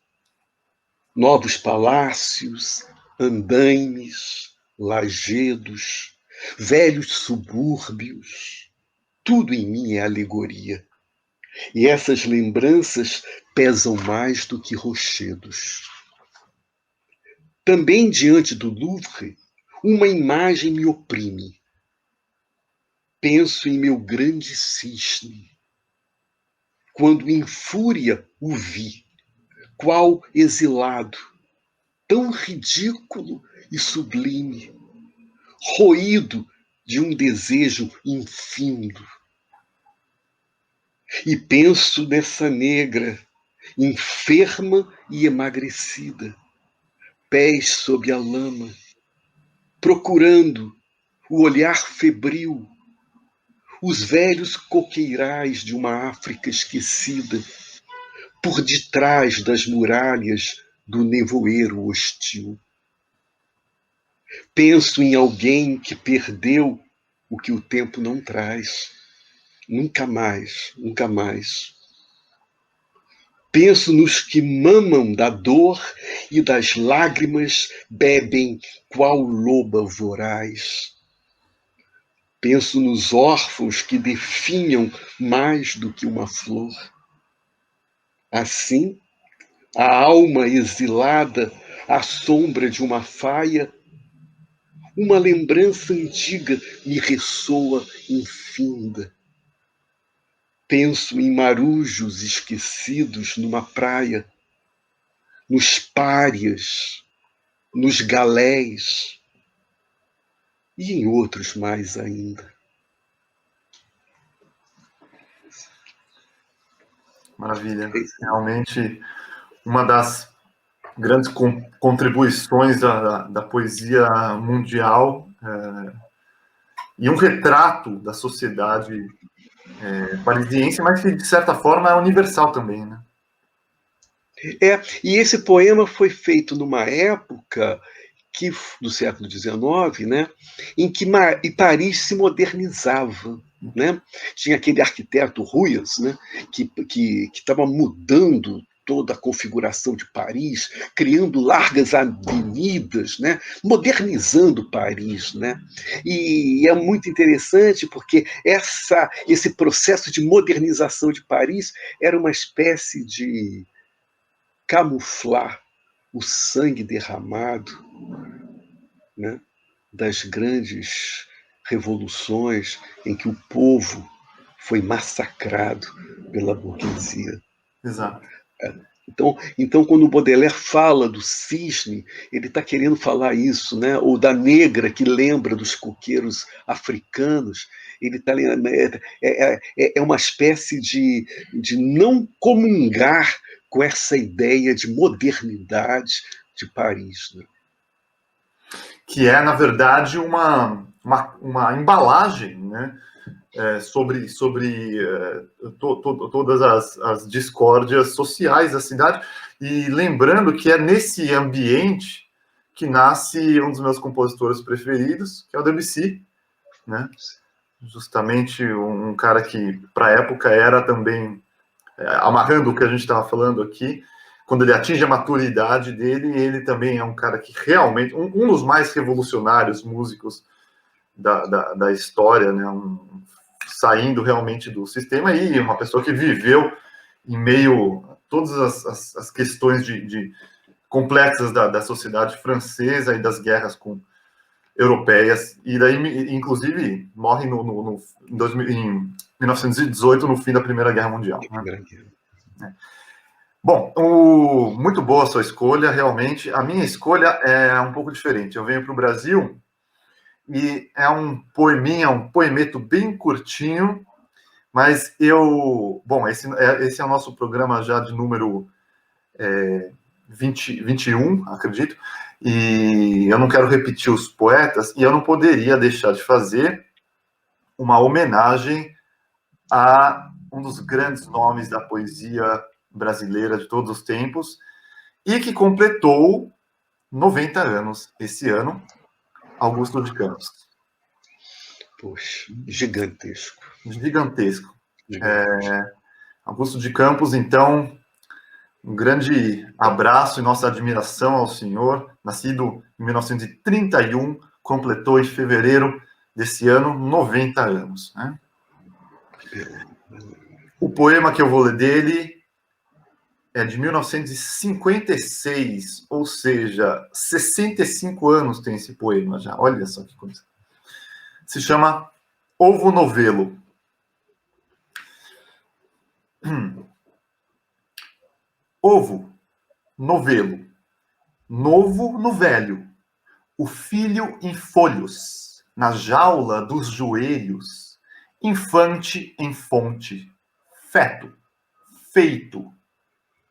Novos palácios, andaimes, lajedos, velhos subúrbios, tudo em mim é alegoria. E essas lembranças pesam mais do que rochedos. Também diante do Louvre, uma imagem me oprime. Penso em meu grande cisne. Quando em fúria o vi, qual exilado, tão ridículo e sublime, roído de um desejo infindo. E penso nessa negra, enferma e emagrecida, pés sob a lama, procurando o olhar febril, os velhos coqueirais de uma África esquecida, por detrás das muralhas do nevoeiro hostil. Penso em alguém que perdeu o que o tempo não traz. Nunca mais, nunca mais. Penso nos que mamam da dor e das lágrimas bebem qual loba voraz. Penso nos órfãos que definham mais do que uma flor. Assim, a alma exilada à sombra de uma faia, uma lembrança antiga me ressoa infinda. Penso em marujos esquecidos numa praia, nos párias, nos galés e em outros mais ainda. Maravilha. Realmente, uma das grandes contribuições da poesia mundial e um retrato da sociedade parisiense, mas que, de certa forma, é universal também, né? E esse poema foi feito numa época do século XIX, né, em que Paris se modernizava. Né? Tinha aquele arquiteto Ruyas, né, que estava mudando toda a configuração de Paris, criando largas avenidas, né, modernizando Paris. Né? E é muito interessante porque esse processo de modernização de Paris era uma espécie de camuflar o sangue derramado, né, das grandes revoluções em que o povo foi massacrado pela burguesia. Exato. Então, quando o Baudelaire fala do cisne, ele está querendo falar isso, né? Ou da negra que lembra dos coqueiros africanos. Ele está é uma espécie de não comungar com essa ideia de modernidade de Paris. Né? Que é, na verdade, uma embalagem, né? Sobre todas as discórdias sociais da cidade. E lembrando que é nesse ambiente que nasce um dos meus compositores preferidos, que é o Debussy, né? Justamente um cara que, para a época, era também, amarrando o que a gente estava falando aqui, quando ele atinge a maturidade dele, ele também é um cara que realmente, um dos mais revolucionários músicos da história, né? Saindo realmente do sistema, e uma pessoa que viveu em meio a todas as questões complexas da sociedade francesa e das guerras europeias, e daí, inclusive, morre em 1918, no fim da Primeira Guerra Mundial. Né? Bom, muito boa a sua escolha, realmente. A minha escolha é um pouco diferente. Eu venho para o Brasil e é um poeminha, um poemeto bem curtinho, mas bom, esse é o nosso programa já de número 21, acredito, e eu não quero repetir os poetas, e eu não poderia deixar de fazer uma homenagem a um dos grandes nomes da poesia brasileira de todos os tempos, e que completou 90 anos esse ano, Augusto de Campos. Poxa, gigantesco. Gigantesco. Augusto de Campos, então, um grande abraço e nossa admiração ao senhor, nascido em 1931, completou em fevereiro desse ano 90 anos. Né? O poema que eu vou ler dele é de 1956, ou seja, 65 anos tem esse poema já. Olha só que coisa. Se chama Ovo Novelo. Ovo, novelo, novo no velho, o filho em folhos, na jaula dos joelhos, infante em fonte, feto, feito,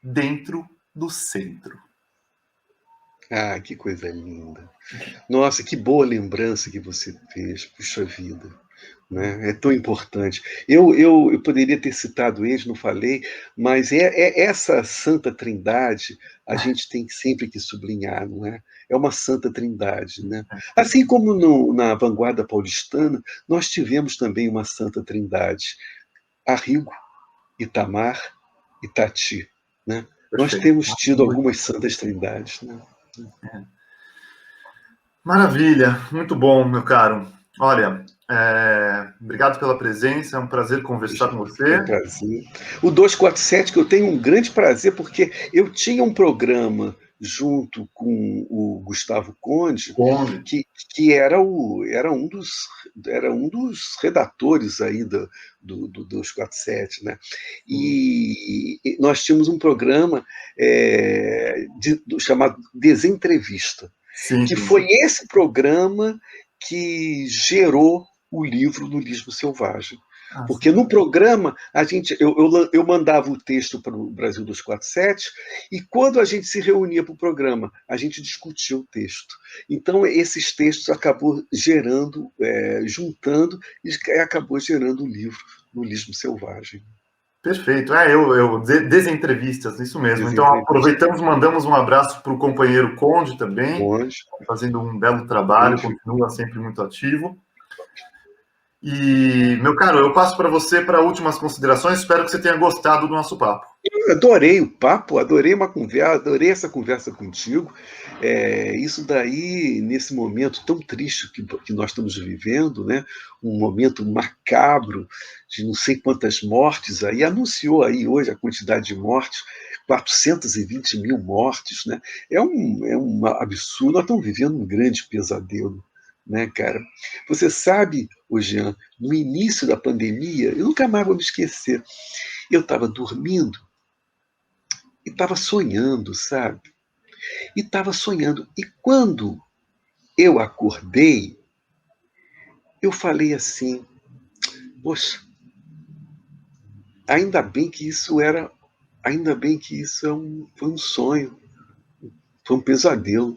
dentro do centro. Ah, que coisa linda. Nossa, que boa lembrança que você fez, puxa vida. Né? É tão importante. Eu poderia ter citado eles, não falei, mas essa Santa Trindade a gente tem sempre que sublinhar, não é? É uma Santa Trindade, né? Assim como na vanguarda paulistana, nós tivemos também uma Santa Trindade, Arrigo, Itamar e Tati, né? Nós temos tido algumas Santas Trindades, né? Maravilha, muito bom, meu caro. Olha, obrigado pela presença, é um prazer conversar com você. É um prazer. O 247, que eu tenho um grande prazer, porque eu tinha um programa junto com o Gustavo Conde, que era um dos redatores aí do 247, né? E nós tínhamos um programa chamado Desentrevista, que foi esse programa que gerou o livro do Lisbo Selvagem. Porque no programa eu mandava o texto para o Brasil 247 e quando a gente se reunia para o programa, a gente discutia o texto. Então, esses textos acabou gerando, juntando, e acabou gerando o livro do Lisbo Selvagem. Perfeito. Desentrevistas, isso mesmo. Então, aproveitamos, mandamos um abraço para o companheiro Conde também, fazendo um belo trabalho, continua sempre muito ativo. E, meu caro, eu passo para você para últimas considerações. Espero que você tenha gostado do nosso papo. Eu adorei o papo, adorei essa conversa contigo. Isso daí, nesse momento tão triste que nós estamos vivendo, né? Um momento macabro de não sei quantas mortes, aí anunciou aí hoje a quantidade de mortes, 420 mil mortes, né? É um absurdo, nós estamos vivendo um grande pesadelo. Né, cara? Você sabe, Jean, no início da pandemia, eu nunca mais vou me esquecer, eu estava dormindo e estava sonhando, sabe? E estava sonhando. E quando eu acordei, eu falei assim, poxa, ainda bem que isso foi um sonho, foi um pesadelo.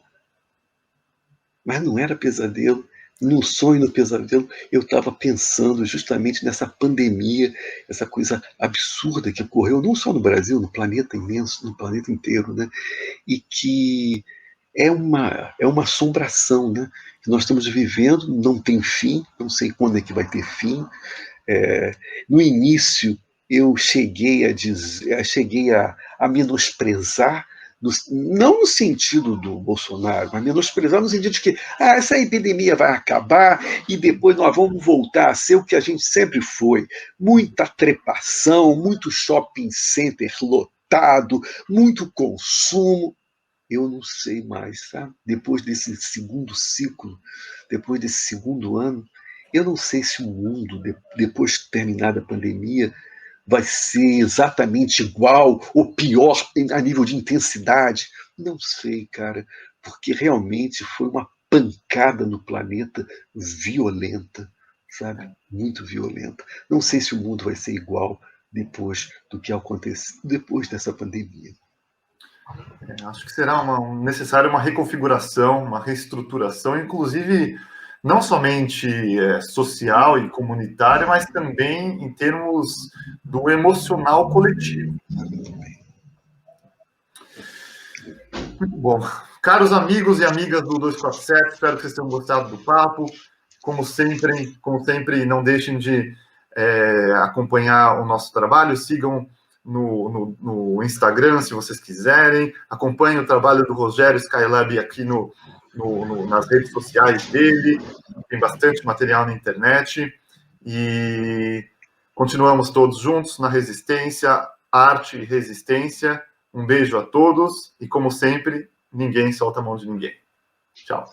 Mas não era pesadelo. No sonho, no pesadelo, eu estava pensando justamente nessa pandemia, essa coisa absurda que ocorreu, não só no Brasil, no planeta imenso, no planeta inteiro, né? E que é uma assombração, né? Que nós estamos vivendo, não tem fim, não sei quando é que vai ter fim. No início, eu cheguei a menosprezar não no sentido do Bolsonaro, mas menosprezar no sentido de que essa epidemia vai acabar e depois nós vamos voltar a ser o que a gente sempre foi. Muita trepação, muito shopping center lotado, muito consumo. Eu não sei mais, sabe? Depois desse segundo ciclo, depois desse segundo ano, eu não sei se o mundo, depois de terminada a pandemia, vai ser exatamente igual ou pior a nível de intensidade. Não sei, cara, porque realmente foi uma pancada no planeta violenta, sabe? Muito violenta. Não sei se o mundo vai ser igual depois do que aconteceu, depois dessa pandemia. Acho que será necessária uma reconfiguração, uma reestruturação, inclusive não somente social e comunitária, mas também em termos do emocional coletivo. Muito bom. Caros amigos e amigas do 247, espero que vocês tenham gostado do papo. Como sempre, não deixem de acompanhar o nosso trabalho, sigam no Instagram, se vocês quiserem, acompanhem o trabalho do Rogério Skylab aqui nas redes sociais dele, tem bastante material na internet, e continuamos todos juntos na resistência, arte e resistência. Um beijo a todos, e como sempre, ninguém solta a mão de ninguém. Tchau.